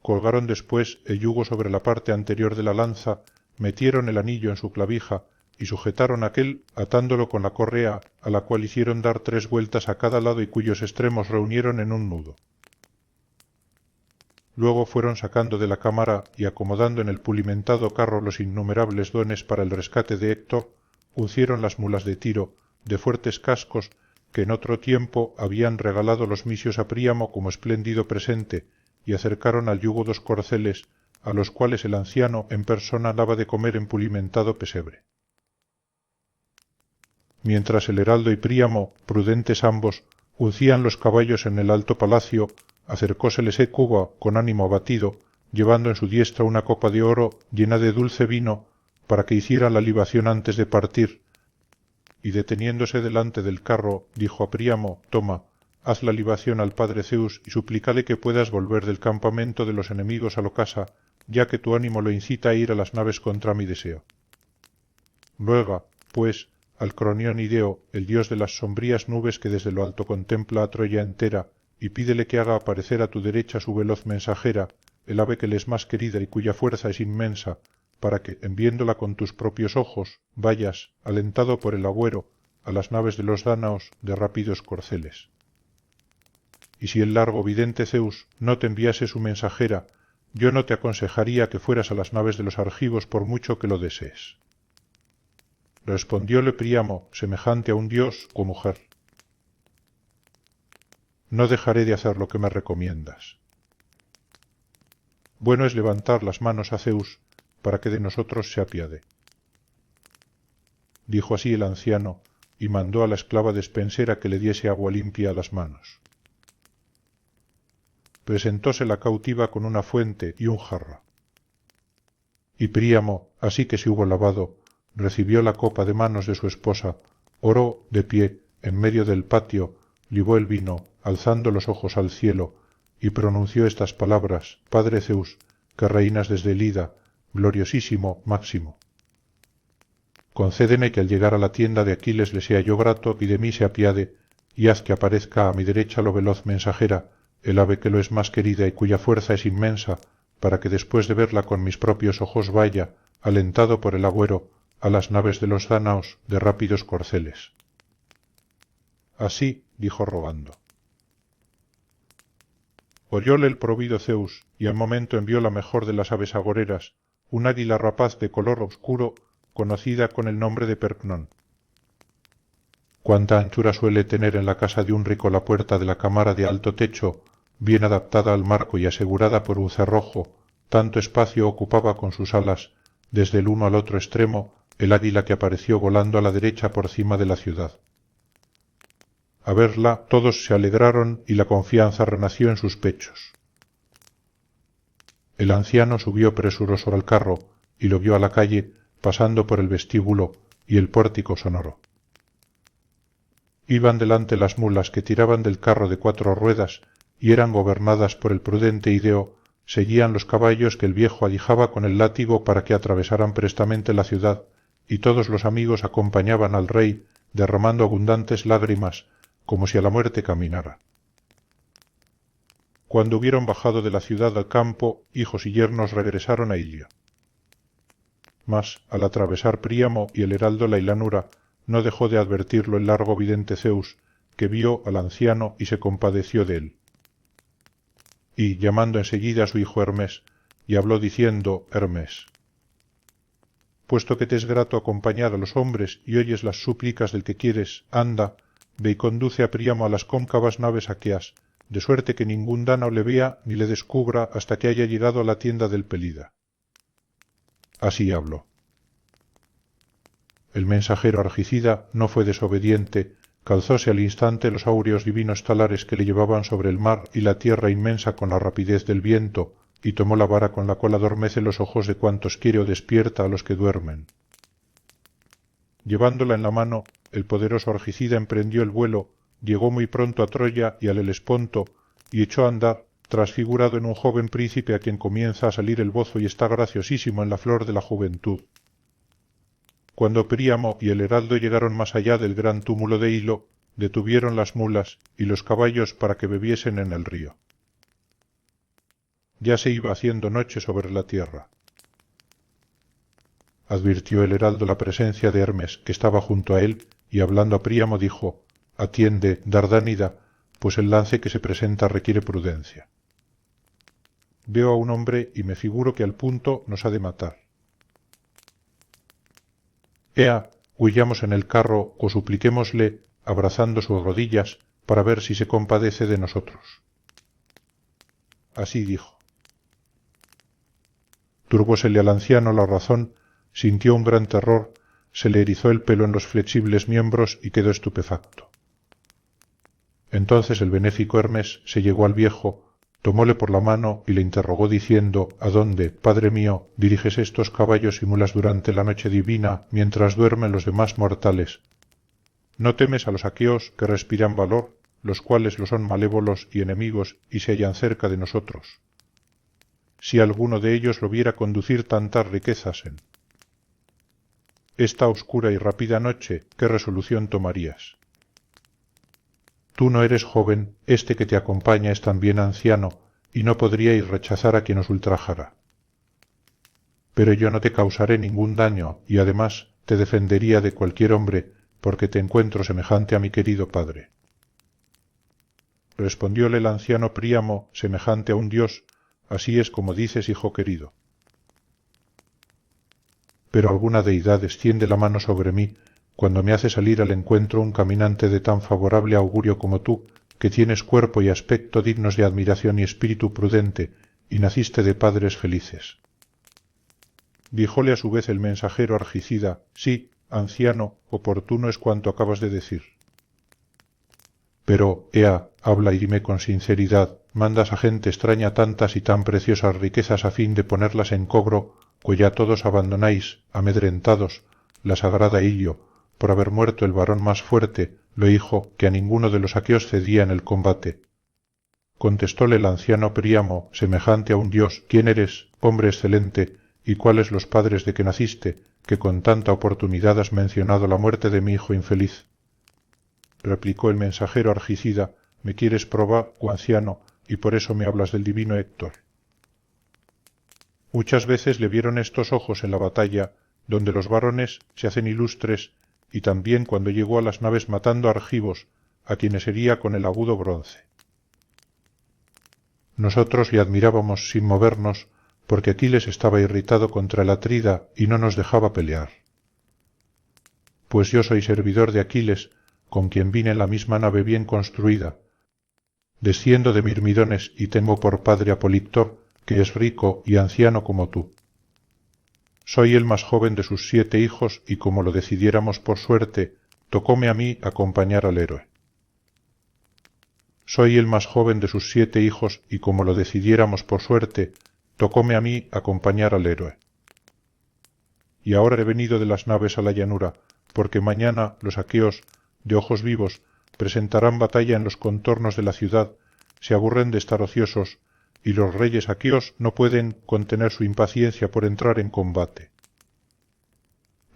Colgaron después el yugo sobre la parte anterior de la lanza, metieron el anillo en su clavija, y sujetaron aquél atándolo con la correa, a la cual hicieron dar 3 vueltas a cada lado y cuyos extremos reunieron en un nudo. Luego fueron sacando de la cámara y acomodando en el pulimentado carro los innumerables dones para el rescate de Héctor, uncieron las mulas de Tiro, de fuertes cascos, que en otro tiempo habían regalado los misios a Príamo como espléndido presente, y acercaron al yugo 2 corceles, a los cuales el anciano en persona daba de comer en pulimentado pesebre. Mientras el heraldo y Príamo, prudentes ambos, uncían los caballos en el alto palacio, acercóseles Hécuba con ánimo abatido, llevando en su diestra una copa de oro llena de dulce vino, para que hiciera la libación antes de partir, y deteniéndose delante del carro, dijo a Príamo: toma, haz la libación al padre Zeus y suplícale que puedas volver del campamento de los enemigos a Locasa, ya que tu ánimo lo incita a ir a las naves contra mi deseo. Ruega, pues, al Cronión Ideo, el dios de las sombrías nubes que desde lo alto contempla a Troya entera, y pídele que haga aparecer a tu derecha su veloz mensajera, el ave que le es más querida y cuya fuerza es inmensa, para que, en viéndola con tus propios ojos, vayas, alentado por el agüero, a las naves de los dánaos de rápidos corceles. Y si el largo vidente Zeus no te enviase su mensajera, yo no te aconsejaría que fueras a las naves de los argivos por mucho que lo desees. Respondióle Príamo, semejante a un dios o mujer: no dejaré de hacer lo que me recomiendas. Bueno es levantar las manos a Zeus, para que de nosotros se apiade. Dijo así el anciano, y mandó a la esclava despensera que le diese agua limpia a las manos. Presentóse la cautiva con una fuente y un jarro. Y Príamo, así que se hubo lavado, recibió la copa de manos de su esposa, oró de pie en medio del patio, libó el vino, alzando los ojos al cielo, y pronunció estas palabras: Padre Zeus, que reinas desde el Ida, gloriosísimo Máximo. Concédeme que al llegar a la tienda de Aquiles le sea yo grato y de mí se apiade, y haz que aparezca a mi derecha lo veloz mensajera, el ave que lo es más querida y cuya fuerza es inmensa, para que después de verla con mis propios ojos vaya, alentado por el agüero, a las naves de los dánaos de rápidos corceles. Así, dijo rogando. Oyóle el provido Zeus, y al momento envió la mejor de las aves agoreras, un águila rapaz de color oscuro, conocida con el nombre de Percnón. Cuánta anchura suele tener en la casa de un rico la puerta de la cámara de alto techo, bien adaptada al marco y asegurada por un cerrojo, tanto espacio ocupaba con sus alas, desde el uno al otro extremo, el águila que apareció volando a la derecha por cima de la ciudad. A verla todos se alegraron y la confianza renació en sus pechos. El anciano subió presuroso al carro y lo vio a la calle, pasando por el vestíbulo y el pórtico sonoro. Iban delante las mulas que tiraban del carro de 4 ruedas y eran gobernadas por el prudente Ideo, seguían los caballos que el viejo aguijaba con el látigo para que atravesaran prestamente la ciudad, y todos los amigos acompañaban al rey derramando abundantes lágrimas, como si a la muerte caminara. Cuando hubieron bajado de la ciudad al campo, hijos y yernos regresaron a Ilio. Mas, al atravesar Príamo y el heraldo la hilanura, no dejó de advertirlo el largo vidente Zeus, que vio al anciano y se compadeció de él. Y, llamando enseguida a su hijo Hermes, y habló diciendo: Hermes, puesto que te es grato acompañar a los hombres y oyes las súplicas del que quieres, anda, ve y conduce a Príamo a las cóncavas naves aqueas, de suerte que ningún dano le vea ni le descubra hasta que haya llegado a la tienda del Pelida. Así habló. El mensajero Argicida no fue desobediente, calzóse al instante los áureos divinos talares que le llevaban sobre el mar y la tierra inmensa con la rapidez del viento, y tomó la vara con la cual adormece los ojos de cuantos quiere o despierta a los que duermen. Llevándola en la mano, el poderoso Argicida emprendió el vuelo, llegó muy pronto a Troya y al Helesponto, y echó a andar, transfigurado en un joven príncipe a quien comienza a salir el bozo y está graciosísimo en la flor de la juventud. Cuando Príamo y el heraldo llegaron más allá del gran túmulo de Hilo, detuvieron las mulas y los caballos para que bebiesen en el río. Ya se iba haciendo noche sobre la tierra. Advirtió el heraldo la presencia de Hermes, que estaba junto a él, y hablando a Príamo dijo: Atiende, Dardánida, pues el lance que se presenta requiere prudencia. Veo a un hombre y me figuro que al punto nos ha de matar. Ea, huyamos en el carro o supliquémosle, abrazando sus rodillas, para ver si se compadece de nosotros. Así dijo. Turbósele al anciano la razón, sintió un gran terror, se le erizó el pelo en los flexibles miembros y quedó estupefacto. Entonces el benéfico Hermes se llegó al viejo, tomóle por la mano y le interrogó diciendo: ¿A dónde, padre mío, diriges estos caballos y mulas durante la noche divina, mientras duermen los demás mortales? ¿No temes a los aqueos que respiran valor, los cuales lo son malévolos y enemigos y se hallan cerca de nosotros? Si alguno de ellos lo viera conducir tantas riquezas en esta oscura y rápida noche, ¿qué resolución tomarías? Tú no eres joven, este que te acompaña es también anciano, y no podríais rechazar a quien os ultrajara. Pero yo no te causaré ningún daño, y además te defendería de cualquier hombre, porque te encuentro semejante a mi querido padre. Respondióle el anciano Príamo, semejante a un dios: así es como dices, hijo querido. Pero alguna deidad extiende la mano sobre mí, cuando me hace salir al encuentro un caminante de tan favorable augurio como tú, que tienes cuerpo y aspecto dignos de admiración y espíritu prudente, y naciste de padres felices. Díjole a su vez el mensajero Argicida: sí, anciano, oportuno es cuanto acabas de decir. Pero, ea, habla y dime con sinceridad, ¿mandas a gente extraña tantas y tan preciosas riquezas a fin de ponerlas en cobro, cuya todos abandonáis, amedrentados, la sagrada Ilio, por haber muerto el varón más fuerte, lo hijo que a ninguno de los aqueos cedía en el combate? Contestóle el anciano Príamo, semejante a un dios: ¿quién eres, hombre excelente, y cuáles los padres de que naciste, que con tanta oportunidad has mencionado la muerte de mi hijo infeliz? Replicó el mensajero Argicida: me quieres probar, oh anciano, y por eso me hablas del divino Héctor. Muchas veces le vieron estos ojos en la batalla, donde los varones se hacen ilustres, y también cuando llegó a las naves matando argivos, a quienes hería con el agudo bronce. Nosotros le admirábamos sin movernos, porque Aquiles estaba irritado contra el Atrida y no nos dejaba pelear. Pues yo soy servidor de Aquiles, con quien vine en la misma nave bien construida. Desciendo de Mirmidones y tengo por padre a Políctor, que es rico y anciano como tú. Soy el más joven de sus 7 hijos y como lo decidiéramos por suerte, tocóme a mí acompañar al héroe. Soy el más joven de sus 7 hijos y como lo decidiéramos por suerte, tocóme a mí acompañar al héroe. Y ahora he venido de las naves a la llanura, porque mañana los aqueos, de ojos vivos, presentarán batalla en los contornos de la ciudad, se aburren de estar ociosos, y los reyes aqueos no pueden contener su impaciencia por entrar en combate.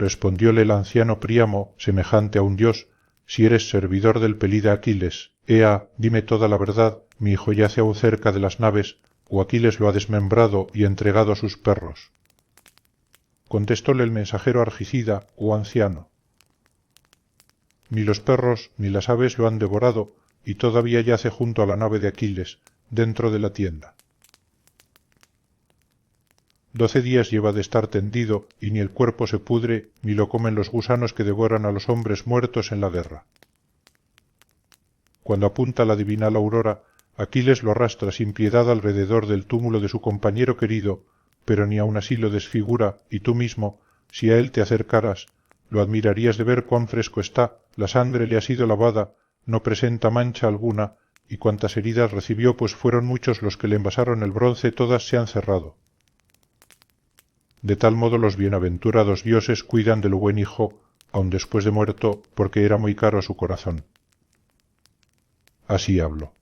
respondióle el anciano Príamo, semejante a un dios, si eres servidor del pelida Aquiles, ea, dime toda la verdad, mi hijo yace aún cerca de las naves, o Aquiles lo ha desmembrado y entregado a sus perros. Contestóle el mensajero Argicida, o anciano: ni los perros ni las aves lo han devorado, y todavía yace junto a la nave de Aquiles, dentro de la tienda. 12 días lleva de estar tendido, y ni el cuerpo se pudre, ni lo comen los gusanos que devoran a los hombres muertos en la guerra. Cuando apunta la divinal aurora, Aquiles lo arrastra sin piedad alrededor del túmulo de su compañero querido, pero ni aun así lo desfigura, y tú mismo, si a él te acercaras, lo admirarías de ver cuán fresco está, la sangre le ha sido lavada, no presenta mancha alguna, y cuantas heridas recibió, pues fueron muchos los que le envasaron el bronce, todas se han cerrado. De tal modo los bienaventurados dioses cuidan del buen hijo, aun después de muerto, porque era muy caro a su corazón. Así habló.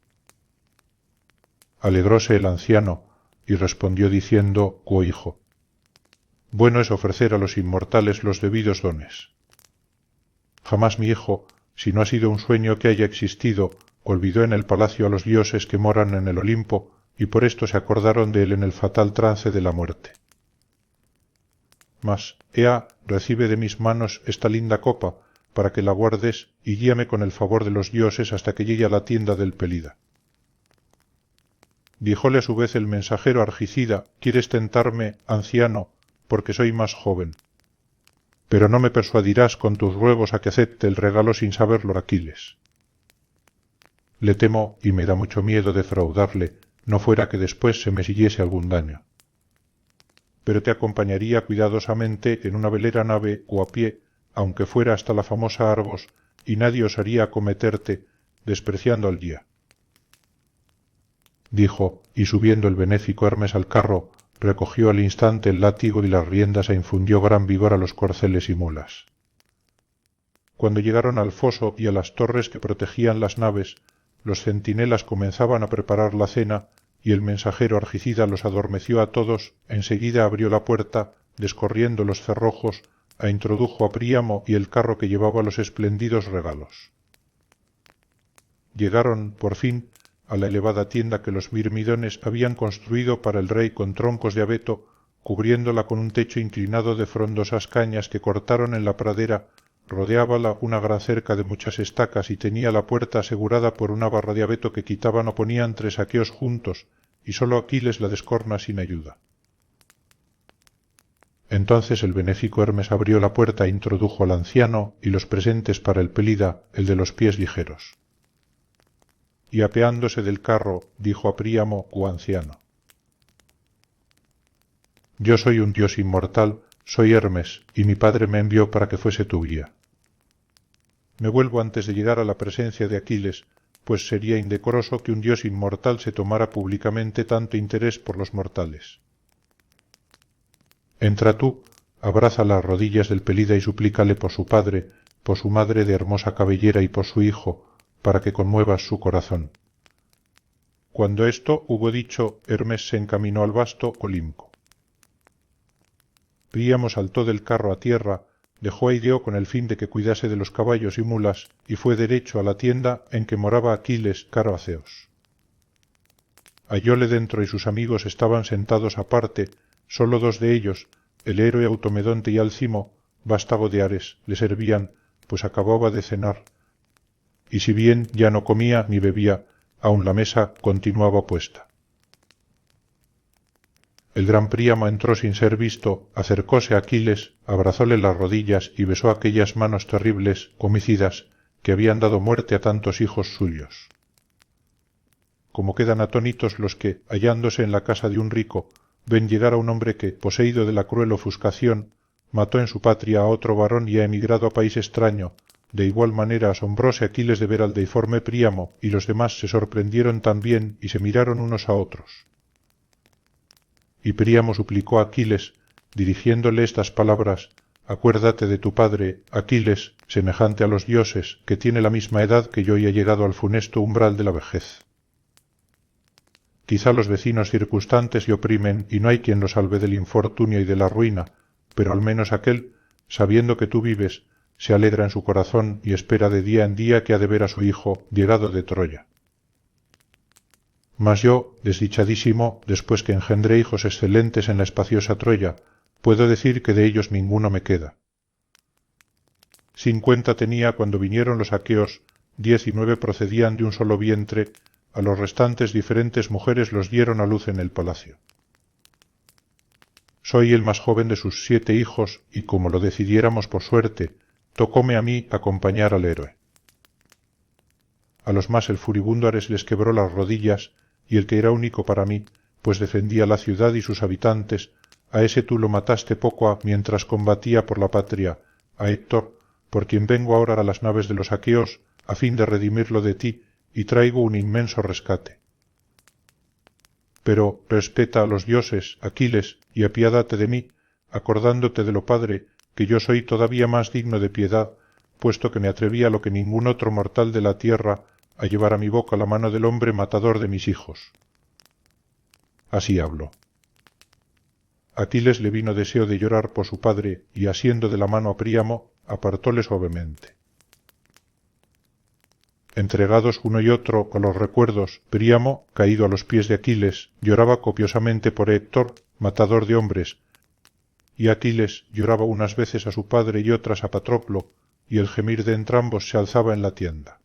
Alegróse el anciano, y respondió diciendo: «Oh hijo, bueno es ofrecer a los inmortales los debidos dones. Jamás mi hijo, si no ha sido un sueño que haya existido, olvidó en el palacio a los dioses que moran en el Olimpo, y por esto se acordaron de él en el fatal trance de la muerte. Mas, ea, recibe de mis manos esta linda copa, para que la guardes, y guíame con el favor de los dioses hasta que llegue a la tienda del Pelida». Díjole a su vez el mensajero Argicida: «¿Quieres tentarme, anciano, porque soy más joven? Pero no me persuadirás con tus ruegos a que acepte el regalo sin saberlo Aquiles. Le temo y me da mucho miedo defraudarle, no fuera que después se me siguiese algún daño. Pero te acompañaría cuidadosamente en una velera nave o a pie, aunque fuera hasta la famosa Argos, y nadie osaría acometerte, despreciando al guía». Dijo, y subiendo el benéfico Hermes al carro, recogió al instante el látigo y las riendas e infundió gran vigor a los corceles y mulas. Cuando llegaron al foso y a las torres que protegían las naves, los centinelas comenzaban a preparar la cena, y el mensajero Argicida los adormeció a todos, enseguida abrió la puerta, descorriendo los cerrojos, e introdujo a Príamo y el carro que llevaba los espléndidos regalos. Llegaron, por fin, a la elevada tienda que los mirmidones habían construido para el rey con troncos de abeto, cubriéndola con un techo inclinado de frondosas cañas que cortaron en la pradera, rodeábala una gran cerca de muchas estacas y tenía la puerta asegurada por una barra de abeto que quitaban o ponían 3 aqueos juntos, y sólo Aquiles la descorna sin ayuda. Entonces el benéfico Hermes abrió la puerta e introdujo al anciano y los presentes para el Pelida, el de los pies ligeros. Y apeándose del carro, dijo a Príamo, o anciano: «Yo soy un dios inmortal, soy Hermes, y mi padre me envió para que fuese tu guía. Me vuelvo antes de llegar a la presencia de Aquiles, pues sería indecoroso que un dios inmortal se tomara públicamente tanto interés por los mortales. Entra tú, abraza las rodillas del Pelida y suplícale por su padre, por su madre de hermosa cabellera y por su hijo, para que conmuevas su corazón». Cuando esto hubo dicho, Hermes se encaminó al vasto Olimpo. Príamo saltó del carro a tierra, dejó a Ideo con el fin de que cuidase de los caballos y mulas, y fue derecho a la tienda en que moraba Aquiles caro a Zeus. Hallóle dentro y sus amigos estaban sentados aparte, sólo 2 de ellos, el héroe Automedonte y Alcimo, vástago de Ares, le servían, pues acababa de cenar, y si bien ya no comía ni bebía, aun la mesa continuaba puesta. El gran Príamo entró sin ser visto, acercóse a Aquiles, abrazóle las rodillas y besó aquellas manos terribles, homicidas, que habían dado muerte a tantos hijos suyos. Como quedan atónitos los que, hallándose en la casa de un rico, ven llegar a un hombre que, poseído de la cruel ofuscación, mató en su patria a otro varón y ha emigrado a país extraño, de igual manera asombróse Aquiles de ver al deiforme Príamo, y los demás se sorprendieron también y se miraron unos a otros. Y Príamo suplicó a Aquiles, dirigiéndole estas palabras: «Acuérdate de tu padre, Aquiles, semejante a los dioses, que tiene la misma edad que yo y ha llegado al funesto umbral de la vejez. Quizá los vecinos circunstantes le oprimen y no hay quien lo salve del infortunio y de la ruina, pero al menos aquél, sabiendo que tú vives, se alegra en su corazón y espera de día en día que ha de ver a su hijo llegado de Troya. Mas yo, desdichadísimo, después que engendré hijos excelentes en la espaciosa Troya, puedo decir que de ellos ninguno me queda. 50 tenía cuando vinieron los aqueos, 19 procedían de un solo vientre, a los restantes diferentes mujeres los dieron a luz en el palacio. Soy el más joven de sus 7 hijos, y como lo decidiéramos por suerte, tocóme a mí acompañar al héroe. A los más el furibundo Ares les quebró las rodillas, y el que era único para mí, pues defendía la ciudad y sus habitantes, a ese tú lo mataste poco a mientras combatía por la patria, a Héctor, por quien vengo ahora a las naves de los aqueos, a fin de redimirlo de ti, y traigo un inmenso rescate. Pero respeta a los dioses, Aquiles, y apiádate de mí, acordándote de lo padre, que yo soy todavía más digno de piedad, puesto que me atreví a lo que ningún otro mortal de la tierra, a llevar a mi boca la mano del hombre matador de mis hijos. Así habló. Aquiles le vino deseo de llorar por su padre, y asiendo de la mano a Príamo, apartóle suavemente. Entregados uno y otro a los recuerdos, Príamo, caído a los pies de Aquiles, lloraba copiosamente por Héctor, matador de hombres, y Aquiles lloraba unas veces a su padre y otras a Patroclo, y el gemir de entrambos se alzaba en la tienda.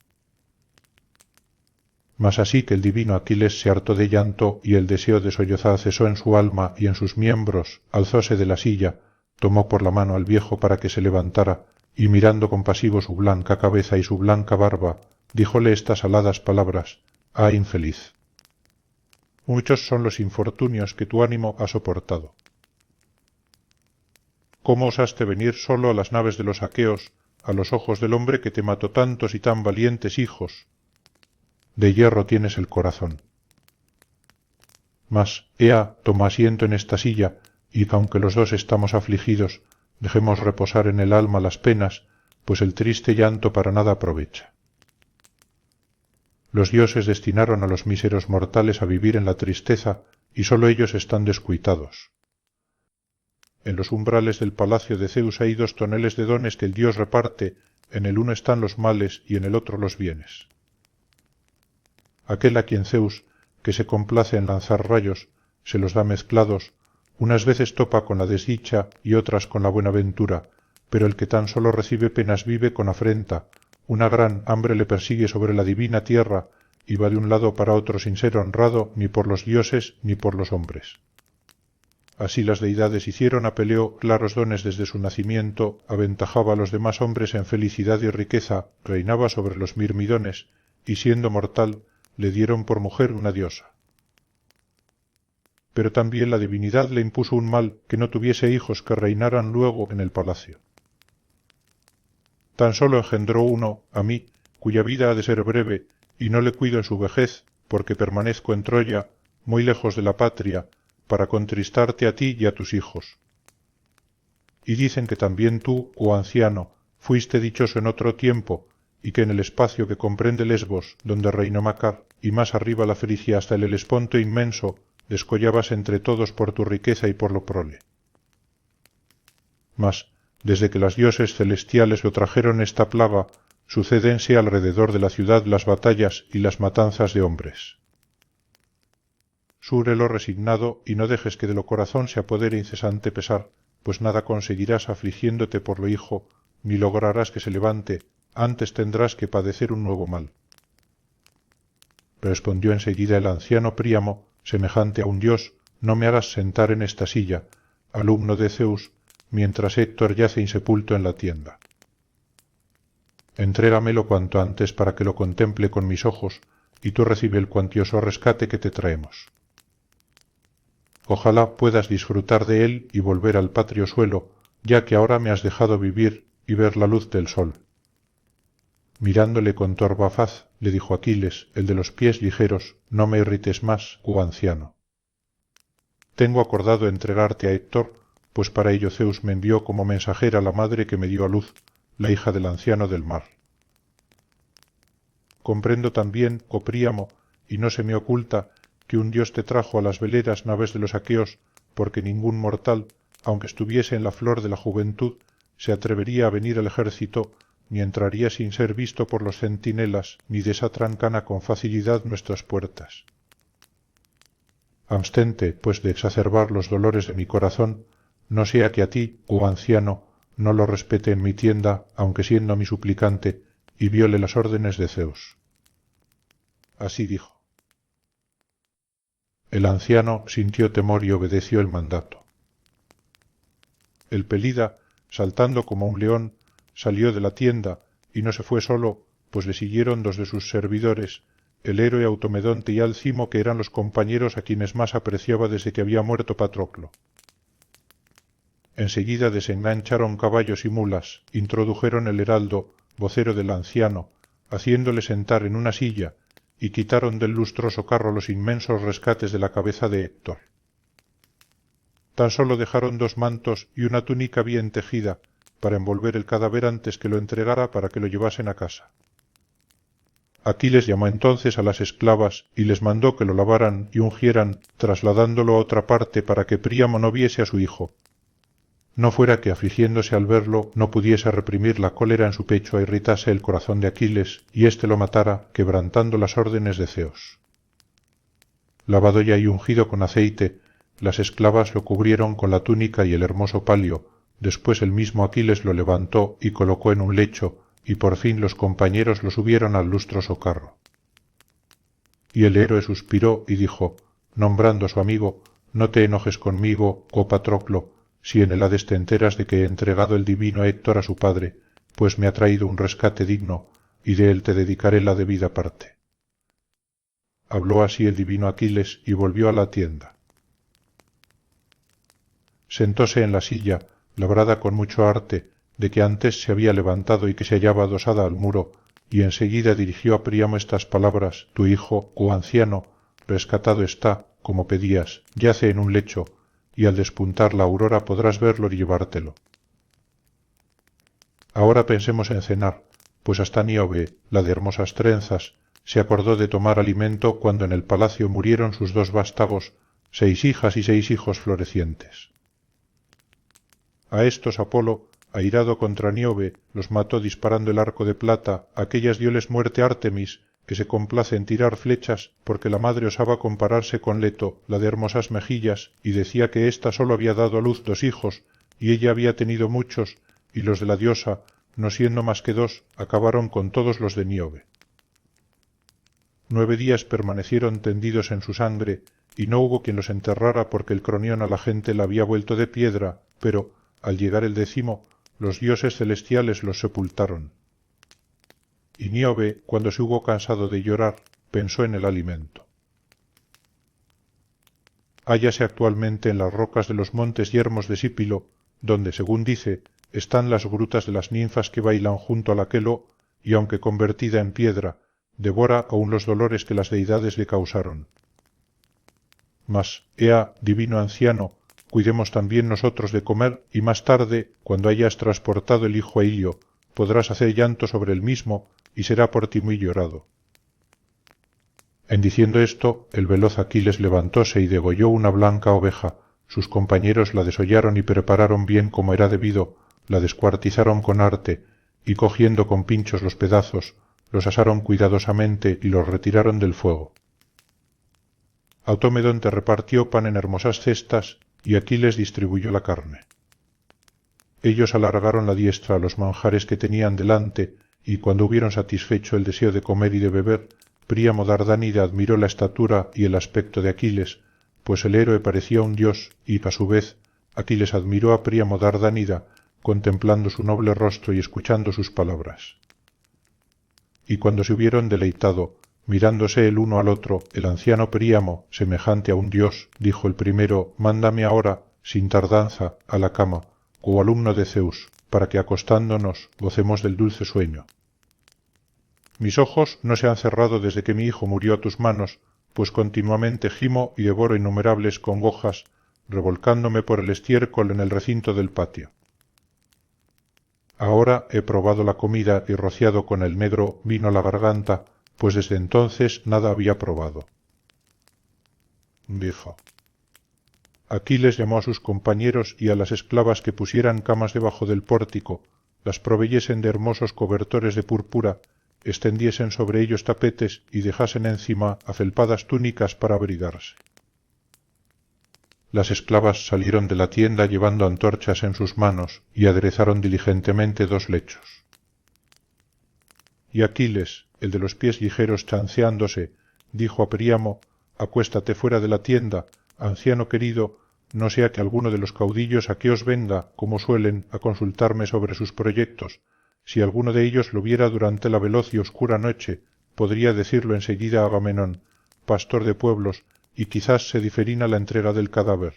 Mas así que el divino Aquiles se hartó de llanto y el deseo de sollozar cesó en su alma y en sus miembros, alzóse de la silla, tomó por la mano al viejo para que se levantara, y mirando compasivo su blanca cabeza y su blanca barba, díjole estas aladas palabras: «Ah, infeliz! Muchos son los infortunios que tu ánimo ha soportado. ¿Cómo osaste venir solo a las naves de los aqueos, a los ojos del hombre que te mató tantos y tan valientes hijos? De hierro tienes el corazón. Mas, ea, toma asiento en esta silla, y aunque los dos estamos afligidos, dejemos reposar en el alma las penas, pues el triste llanto para nada aprovecha. Los dioses destinaron a los míseros mortales a vivir en la tristeza, y sólo ellos están descuitados. En los umbrales del palacio de Zeus hay 2 toneles de dones que el dios reparte, en el uno están los males y en el otro los bienes. Aquel a quien Zeus, que se complace en lanzar rayos, se los da mezclados, unas veces topa con la desdicha y otras con la buena ventura, pero el que tan solo recibe penas vive con afrenta, una gran hambre le persigue sobre la divina tierra y va de un lado para otro sin ser honrado ni por los dioses ni por los hombres. Así las deidades hicieron a Peleo claros dones desde su nacimiento, aventajaba a los demás hombres en felicidad y riqueza, reinaba sobre los mirmidones, y siendo mortal, le dieron por mujer una diosa. Pero también la divinidad le impuso un mal, que no tuviese hijos que reinaran luego en el palacio. Tan solo engendró uno, a mí, cuya vida ha de ser breve, y no le cuido en su vejez, porque permanezco en Troya, muy lejos de la patria, para contristarte a ti y a tus hijos. Y dicen que también tú, oh anciano, fuiste dichoso en otro tiempo, y que en el espacio que comprende Lesbos, donde reinó Macar, y más arriba la Frigia hasta el Helesponto inmenso, descollabas entre todos por tu riqueza y por lo prole. Mas, desde que los dioses celestiales lo trajeron esta plaga, sucédense alrededor de la ciudad las batallas y las matanzas de hombres. Súrelo resignado y no dejes que de lo corazón se apodere incesante pesar, pues nada conseguirás afligiéndote por lo hijo, ni lograrás que se levante, antes tendrás que padecer un nuevo mal. Respondió enseguida el anciano Príamo, semejante a un dios: no me hagas sentar en esta silla, alumno de Zeus, mientras Héctor yace insepulto en la tienda. Entrégamelo cuanto antes para que lo contemple con mis ojos, y tú recibe el cuantioso rescate que te traemos. Ojalá puedas disfrutar de él y volver al patrio suelo, ya que ahora me has dejado vivir y ver la luz del sol. Mirándole con torva faz, le dijo Aquiles, el de los pies ligeros: no me irrites más, oh anciano. Tengo acordado entregarte a Héctor, pues para ello Zeus me envió como mensajera la madre que me dio a luz, la hija del anciano del mar. Comprendo también, oh Príamo, y no se me oculta, que un dios te trajo a las veleras naves de los aqueos, porque ningún mortal, aunque estuviese en la flor de la juventud, se atrevería a venir el ejército, ni entraría sin ser visto por los centinelas, ni desatrancan con facilidad nuestras puertas. Abstente, pues, de exacerbar los dolores de mi corazón, no sea que a ti, oh anciano, no lo respete en mi tienda, aunque siendo mi suplicante, y viole las órdenes de Zeus. Así dijo. El anciano sintió temor y obedeció el mandato. El Pelida, saltando como un león, salió de la tienda, y no se fue solo, pues le siguieron dos de sus servidores, el héroe Automedonte y Alcimo, que eran los compañeros a quienes más apreciaba desde que había muerto Patroclo. Enseguida desengancharon caballos y mulas, introdujeron el heraldo, vocero del anciano, haciéndole sentar en una silla, y quitaron del lustroso carro los inmensos rescates de la cabeza de Héctor. Tan solo dejaron 2 mantos y una túnica bien tejida, para envolver el cadáver antes que lo entregara para que lo llevasen a casa. Aquiles llamó entonces a las esclavas y les mandó que lo lavaran y ungieran, trasladándolo a otra parte para que Príamo no viese a su hijo. No fuera que, afligiéndose al verlo, no pudiese reprimir la cólera en su pecho e irritase el corazón de Aquiles, y éste lo matara, quebrantando las órdenes de Zeus. Lavado ya y ungido con aceite, las esclavas lo cubrieron con la túnica y el hermoso palio, después el mismo Aquiles lo levantó y colocó en un lecho, y por fin los compañeros lo subieron al lustroso carro. Y el héroe suspiró y dijo, nombrando a su amigo, no te enojes conmigo, oh Patroclo, si en el Hades te enteras de que he entregado el divino Héctor a su padre, pues me ha traído un rescate digno, y de él te dedicaré la debida parte. Habló así el divino Aquiles y volvió a la tienda. Sentóse en la silla, labrada con mucho arte, de que antes se había levantado y que se hallaba adosada al muro, y enseguida dirigió a Príamo estas palabras: tu hijo, oh anciano, rescatado está, como pedías, yace en un lecho, y al despuntar la aurora podrás verlo y llevártelo. Ahora pensemos en cenar, pues hasta Níobe, la de hermosas trenzas, se acordó de tomar alimento cuando en el palacio murieron sus 2 vástagos, 6 hijas y 6 hijos florecientes. A estos Apolo, airado contra Níobe, los mató disparando el arco de plata, aquellas dioles muerte Artemis, que se complace en tirar flechas, porque la madre osaba compararse con Leto, la de hermosas mejillas, y decía que ésta sólo había dado a luz 2 hijos, y ella había tenido muchos, y los de la diosa, no siendo más que 2, acabaron con todos los de Níobe. 9 días permanecieron tendidos en su sangre, y no hubo quien los enterrara porque el Cronión a la gente la había vuelto de piedra, pero, al llegar el 10º, los dioses celestiales los sepultaron. Y Níobe, cuando se hubo cansado de llorar, pensó en el alimento. Hállase actualmente en las rocas de los montes yermos de Sípilo, donde, según dice, están las grutas de las ninfas que bailan junto al Aquelo, y aunque convertida en piedra, devora aún los dolores que las deidades le causaron. Mas, ea, divino anciano, cuidemos también nosotros de comer, y más tarde, cuando hayas transportado el hijo a Ilio, podrás hacer llanto sobre el mismo, y será por ti muy llorado. En diciendo esto, el veloz Aquiles levantóse y degolló una blanca oveja, sus compañeros la desollaron y prepararon bien como era debido, la descuartizaron con arte, y cogiendo con pinchos los pedazos, los asaron cuidadosamente y los retiraron del fuego. Automedonte repartió pan en hermosas cestas, y Aquiles distribuyó la carne. Ellos alargaron la diestra a los manjares que tenían delante, y cuando hubieron satisfecho el deseo de comer y de beber, Príamo Dardánida admiró la estatura y el aspecto de Aquiles, pues el héroe parecía un dios, y a su vez Aquiles admiró a Príamo Dardánida, contemplando su noble rostro y escuchando sus palabras. Y cuando se hubieron deleitado, mirándose el uno al otro, el anciano Príamo, semejante a un dios, dijo el primero: mándame ahora, sin tardanza, a la cama, oh alumno de Zeus, para que acostándonos gocemos del dulce sueño. Mis ojos no se han cerrado desde que mi hijo murió a tus manos, pues continuamente gimo y devoro innumerables congojas, revolcándome por el estiércol en el recinto del patio. Ahora he probado la comida y rociado con el negro vino la garganta, pues desde entonces nada había probado. Dijo. Aquiles llamó a sus compañeros y a las esclavas que pusieran camas debajo del pórtico, las proveyesen de hermosos cobertores de púrpura, extendiesen sobre ellos tapetes y dejasen encima afelpadas túnicas para abrigarse. Las esclavas salieron de la tienda llevando antorchas en sus manos y aderezaron diligentemente 2 lechos. Y Aquiles, el de los pies ligeros, chanceándose, dijo a Príamo: «Acuéstate fuera de la tienda, anciano querido, no sea que alguno de los caudillos aqueos venga, como suelen, a consultarme sobre sus proyectos. Si alguno de ellos lo viera durante la veloz y oscura noche, podría decirlo enseguida a Agamenón, pastor de pueblos, y quizás se diferina la entrega del cadáver.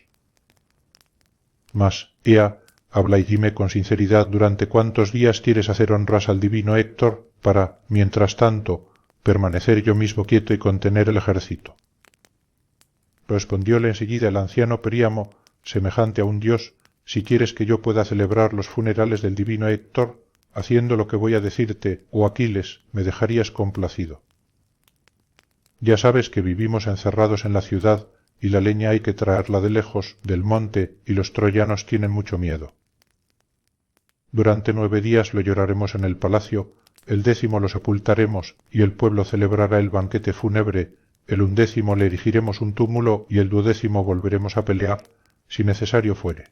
Mas, ea, habla y dime con sinceridad durante cuántos días quieres hacer honras al divino Héctor, para, mientras tanto, permanecer yo mismo quieto y contener el ejército». Respondióle enseguida el anciano Príamo, semejante a un dios: «Si quieres que yo pueda celebrar los funerales del divino Héctor, haciendo lo que voy a decirte, oh Aquiles, me dejarías complacido. Ya sabes que vivimos encerrados en la ciudad y la leña hay que traerla de lejos, del monte, y los troyanos tienen mucho miedo. Durante 9 días lo lloraremos en el palacio, el 10º lo sepultaremos y el pueblo celebrará el banquete fúnebre, el 11º le erigiremos un túmulo y el 12º volveremos a pelear, si necesario fuere».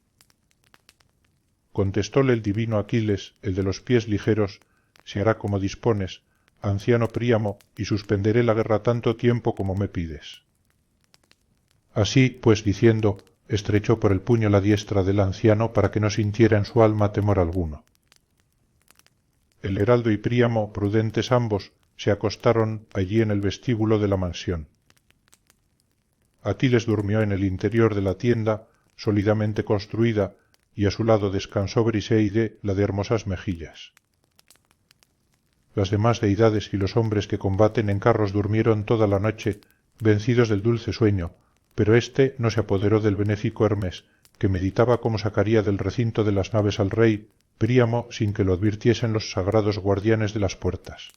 Contestóle el divino Aquiles, el de los pies ligeros: «Se hará como dispones, anciano Príamo, y suspenderé la guerra tanto tiempo como me pides». Así, pues, diciendo, estrechó por el puño la diestra del anciano para que no sintiera en su alma temor alguno. El heraldo y Príamo, prudentes ambos, se acostaron allí en el vestíbulo de la mansión. Aquiles durmió en el interior de la tienda, sólidamente construida, y a su lado descansó Briseide, la de hermosas mejillas. Las demás deidades y los hombres que combaten en carros durmieron toda la noche, vencidos del dulce sueño, pero éste no se apoderó del benéfico Hermes, que meditaba cómo sacaría del recinto de las naves al rey Príamo sin que lo advirtiesen los sagrados guardianes de las puertas.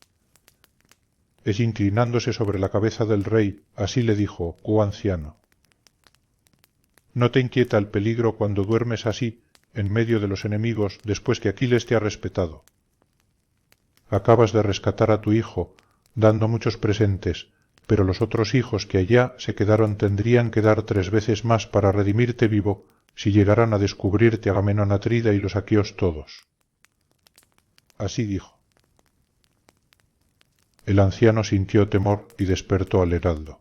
Es inclinándose sobre la cabeza del rey, así le dijo: «Oh anciano, ¿no te inquieta el peligro cuando duermes así, en medio de los enemigos, después que Aquiles te ha respetado? Acabas de rescatar a tu hijo, dando muchos presentes, pero los otros hijos que allá se quedaron tendrían que dar 3 veces más para redimirte vivo si llegaran a descubrirte Agamenón Atrida y los aqueos todos». Así dijo. El anciano sintió temor y despertó al heraldo.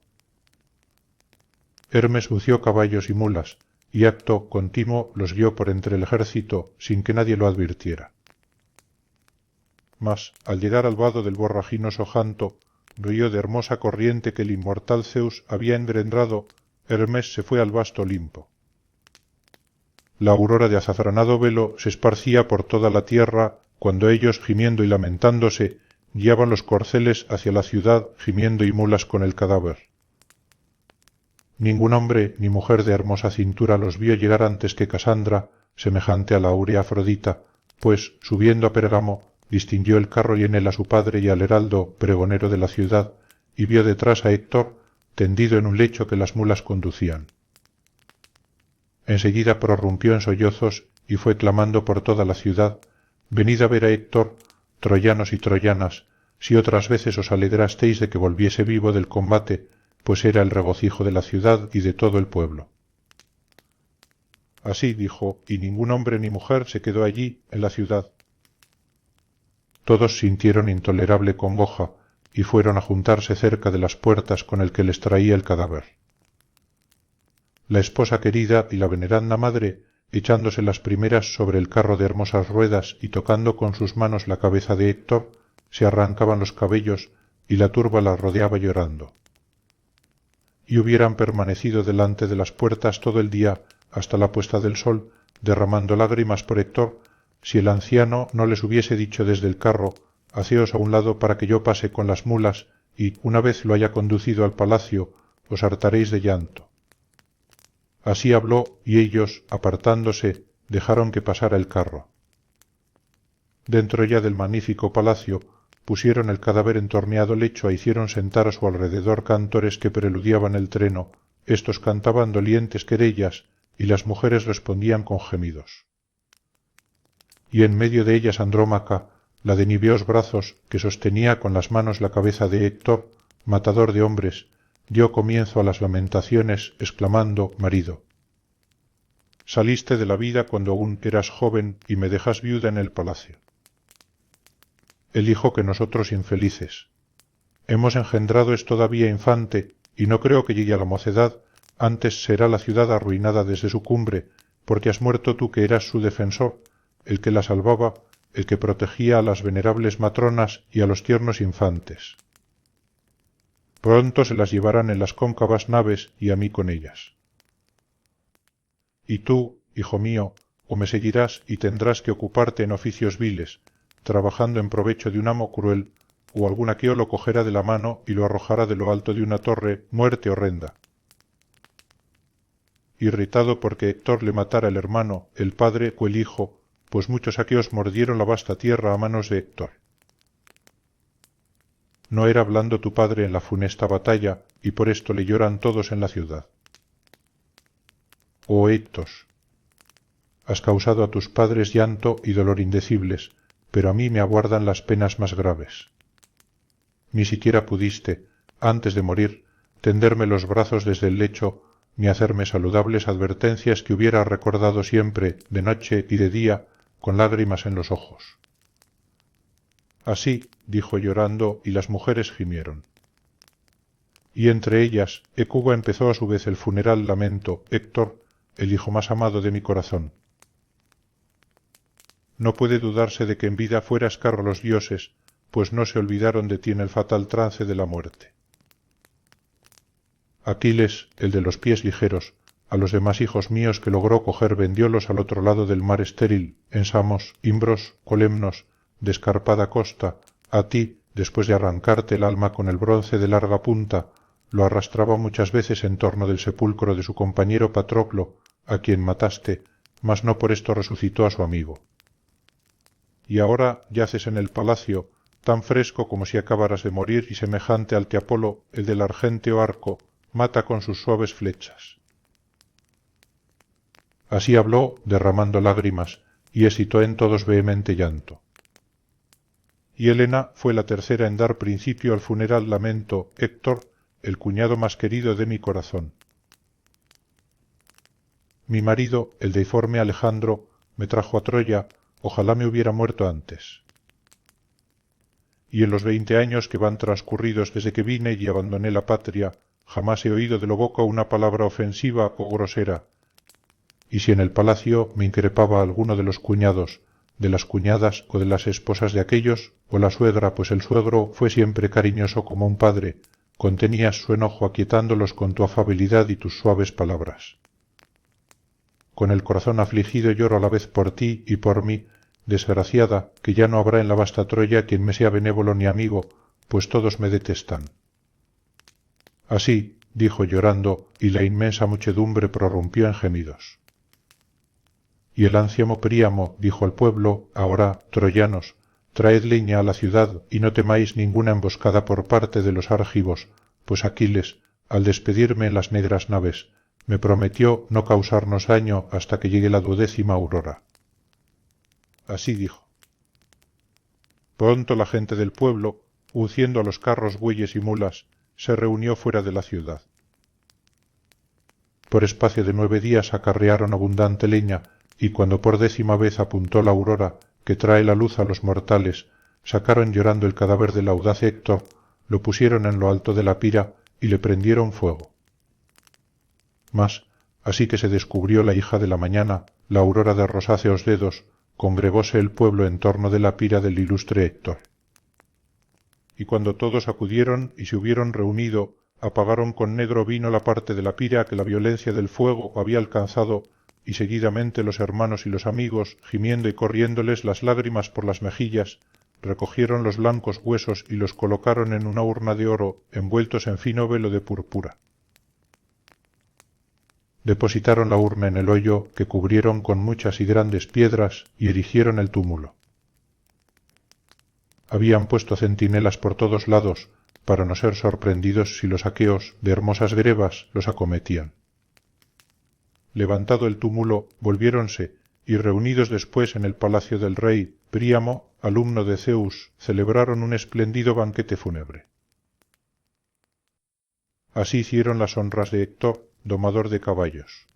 Hermes unció caballos y mulas, y acto continuo los guió por entre el ejército sin que nadie lo advirtiera. Mas, al llegar al vado del vorraginoso Janto, río de hermosa corriente que el inmortal Zeus había engendrado, Hermes se fue al vasto Olimpo. La aurora de azafranado velo se esparcía por toda la tierra cuando ellos, gimiendo y lamentándose, guiaban los corceles hacia la ciudad, gimiendo y mulas con el cadáver. Ningún hombre ni mujer de hermosa cintura los vio llegar antes que Casandra, semejante a la áurea Afrodita, pues, subiendo a Pérgamo, distinguió el carro y en él a su padre y al heraldo pregonero de la ciudad, y vio detrás a Héctor, tendido en un lecho que las mulas conducían. Enseguida prorrumpió en sollozos y fue clamando por toda la ciudad: «Venid a ver a Héctor, troyanos y troyanas, si otras veces os alegrasteis de que volviese vivo del combate, pues era el regocijo de la ciudad y de todo el pueblo». Así dijo, y ningún hombre ni mujer se quedó allí, en la ciudad. Todos sintieron intolerable congoja, y fueron a juntarse cerca de las puertas con el que les traía el cadáver. La esposa querida y la veneranda madre, echándose las primeras sobre el carro de hermosas ruedas y tocando con sus manos la cabeza de Héctor, se arrancaban los cabellos, y la turba la rodeaba llorando. Y hubieran permanecido delante de las puertas todo el día hasta la puesta del sol, derramando lágrimas por Héctor, si el anciano no les hubiese dicho desde el carro: «Haceos a un lado para que yo pase con las mulas, y, una vez lo haya conducido al palacio, os hartaréis de llanto». Así habló, y ellos, apartándose, dejaron que pasara el carro. Dentro ya del magnífico palacio, pusieron el cadáver en torneado lecho e hicieron sentar a su alrededor cantores que preludiaban el treno. Estos cantaban dolientes querellas, y las mujeres respondían con gemidos. Y en medio de ellas Andrómaca, la de niveos brazos, que sostenía con las manos la cabeza de Héctor, matador de hombres, dio comienzo a las lamentaciones, exclamando: marido, saliste de la vida cuando aún eras joven y me dejas viuda en el palacio. El hijo que nosotros infelices hemos engendrado es todavía infante, y no creo que llegue a la mocedad, antes será la ciudad arruinada desde su cumbre, porque has muerto tú que eras su defensor, el que la salvaba, el que protegía a las venerables matronas y a los tiernos infantes. Pronto se las llevarán en las cóncavas naves y a mí con ellas. Y tú, hijo mío, o me seguirás y tendrás que ocuparte en oficios viles, trabajando en provecho de un amo cruel, o algún aqueo lo cogerá de la mano y lo arrojará de lo alto de una torre, muerte horrenda. Irritado porque Héctor le matara el hermano, el padre o el hijo, pues muchos aqueos mordieron la vasta tierra a manos de Héctor. No era blando tu padre en la funesta batalla, y por esto le lloran todos en la ciudad. Oh Héctor, has causado a tus padres llanto y dolor indecibles, pero a mí me aguardan las penas más graves. Ni siquiera pudiste, antes de morir, tenderme los brazos desde el lecho, ni hacerme saludables advertencias que hubiera recordado siempre, de noche y de día, con lágrimas en los ojos. Así, dijo llorando, y las mujeres gimieron. Y entre ellas, Hécuba empezó a su vez el funeral lamento: Héctor, el hijo más amado de mi corazón. No puede dudarse de que en vida fueras caro a los dioses, pues no se olvidaron de ti en el fatal trance de la muerte. Aquiles, el de los pies ligeros, a los demás hijos míos que logró coger vendiólos al otro lado del mar estéril, en Samos, Imbros, Colemnos, de escarpada costa, a ti, después de arrancarte el alma con el bronce de larga punta, lo arrastraba muchas veces en torno del sepulcro de su compañero Patroclo, a quien mataste, mas no por esto resucitó a su amigo. Y ahora yaces en el palacio, tan fresco como si acabaras de morir y semejante al que Apolo, el del argénteo arco, mata con sus suaves flechas. Así habló, derramando lágrimas, y excitó en todos vehemente llanto. Y Helena fue la tercera en dar principio al funeral lamento: Héctor, el cuñado más querido de mi corazón. Mi marido, el deiforme Alejandro, me trajo a Troya, ojalá me hubiera muerto antes. Y en los 20 años que van transcurridos desde que vine y abandoné la patria, jamás he oído de lo boca una palabra ofensiva o grosera, y si en el palacio me increpaba alguno de los cuñados, de las cuñadas o de las esposas de aquellos, o la suegra, pues el suegro fue siempre cariñoso como un padre, contenías su enojo aquietándolos con tu afabilidad y tus suaves palabras. Con el corazón afligido lloro a la vez por ti y por mí, desgraciada, que ya no habrá en la vasta Troya quien me sea benévolo ni amigo, pues todos me detestan. Así, dijo llorando, y la inmensa muchedumbre prorrumpió en gemidos. Y el anciano Príamo dijo al pueblo: ahora, troyanos, traed leña a la ciudad y no temáis ninguna emboscada por parte de los argivos, pues Aquiles, al despedirme en las negras naves, me prometió no causarnos daño hasta que llegue la 12ª aurora. Así dijo. Pronto la gente del pueblo, unciendo a los carros, bueyes y mulas, se reunió fuera de la ciudad. Por espacio de 9 días acarrearon abundante leña, y cuando por 10ª vez apuntó la aurora, que trae la luz a los mortales, sacaron llorando el cadáver del audaz Héctor, lo pusieron en lo alto de la pira y le prendieron fuego. Mas, así que se descubrió la hija de la mañana, la aurora de rosáceos dedos, congregóse el pueblo en torno de la pira del ilustre Héctor. Y cuando todos acudieron y se hubieron reunido, apagaron con negro vino la parte de la pira que la violencia del fuego había alcanzado, y seguidamente los hermanos y los amigos, gimiendo y corriéndoles las lágrimas por las mejillas, recogieron los blancos huesos y los colocaron en una urna de oro envueltos en fino velo de púrpura. Depositaron la urna en el hoyo que cubrieron con muchas y grandes piedras y erigieron el túmulo. Habían puesto centinelas por todos lados para no ser sorprendidos si los aqueos de hermosas grebas los acometían. levantado el túmulo, volviéronse, y reunidos después en el palacio del rey Príamo, alumno de Zeus, celebraron un espléndido banquete fúnebre. Así hicieron las honras de Héctor, domador de caballos.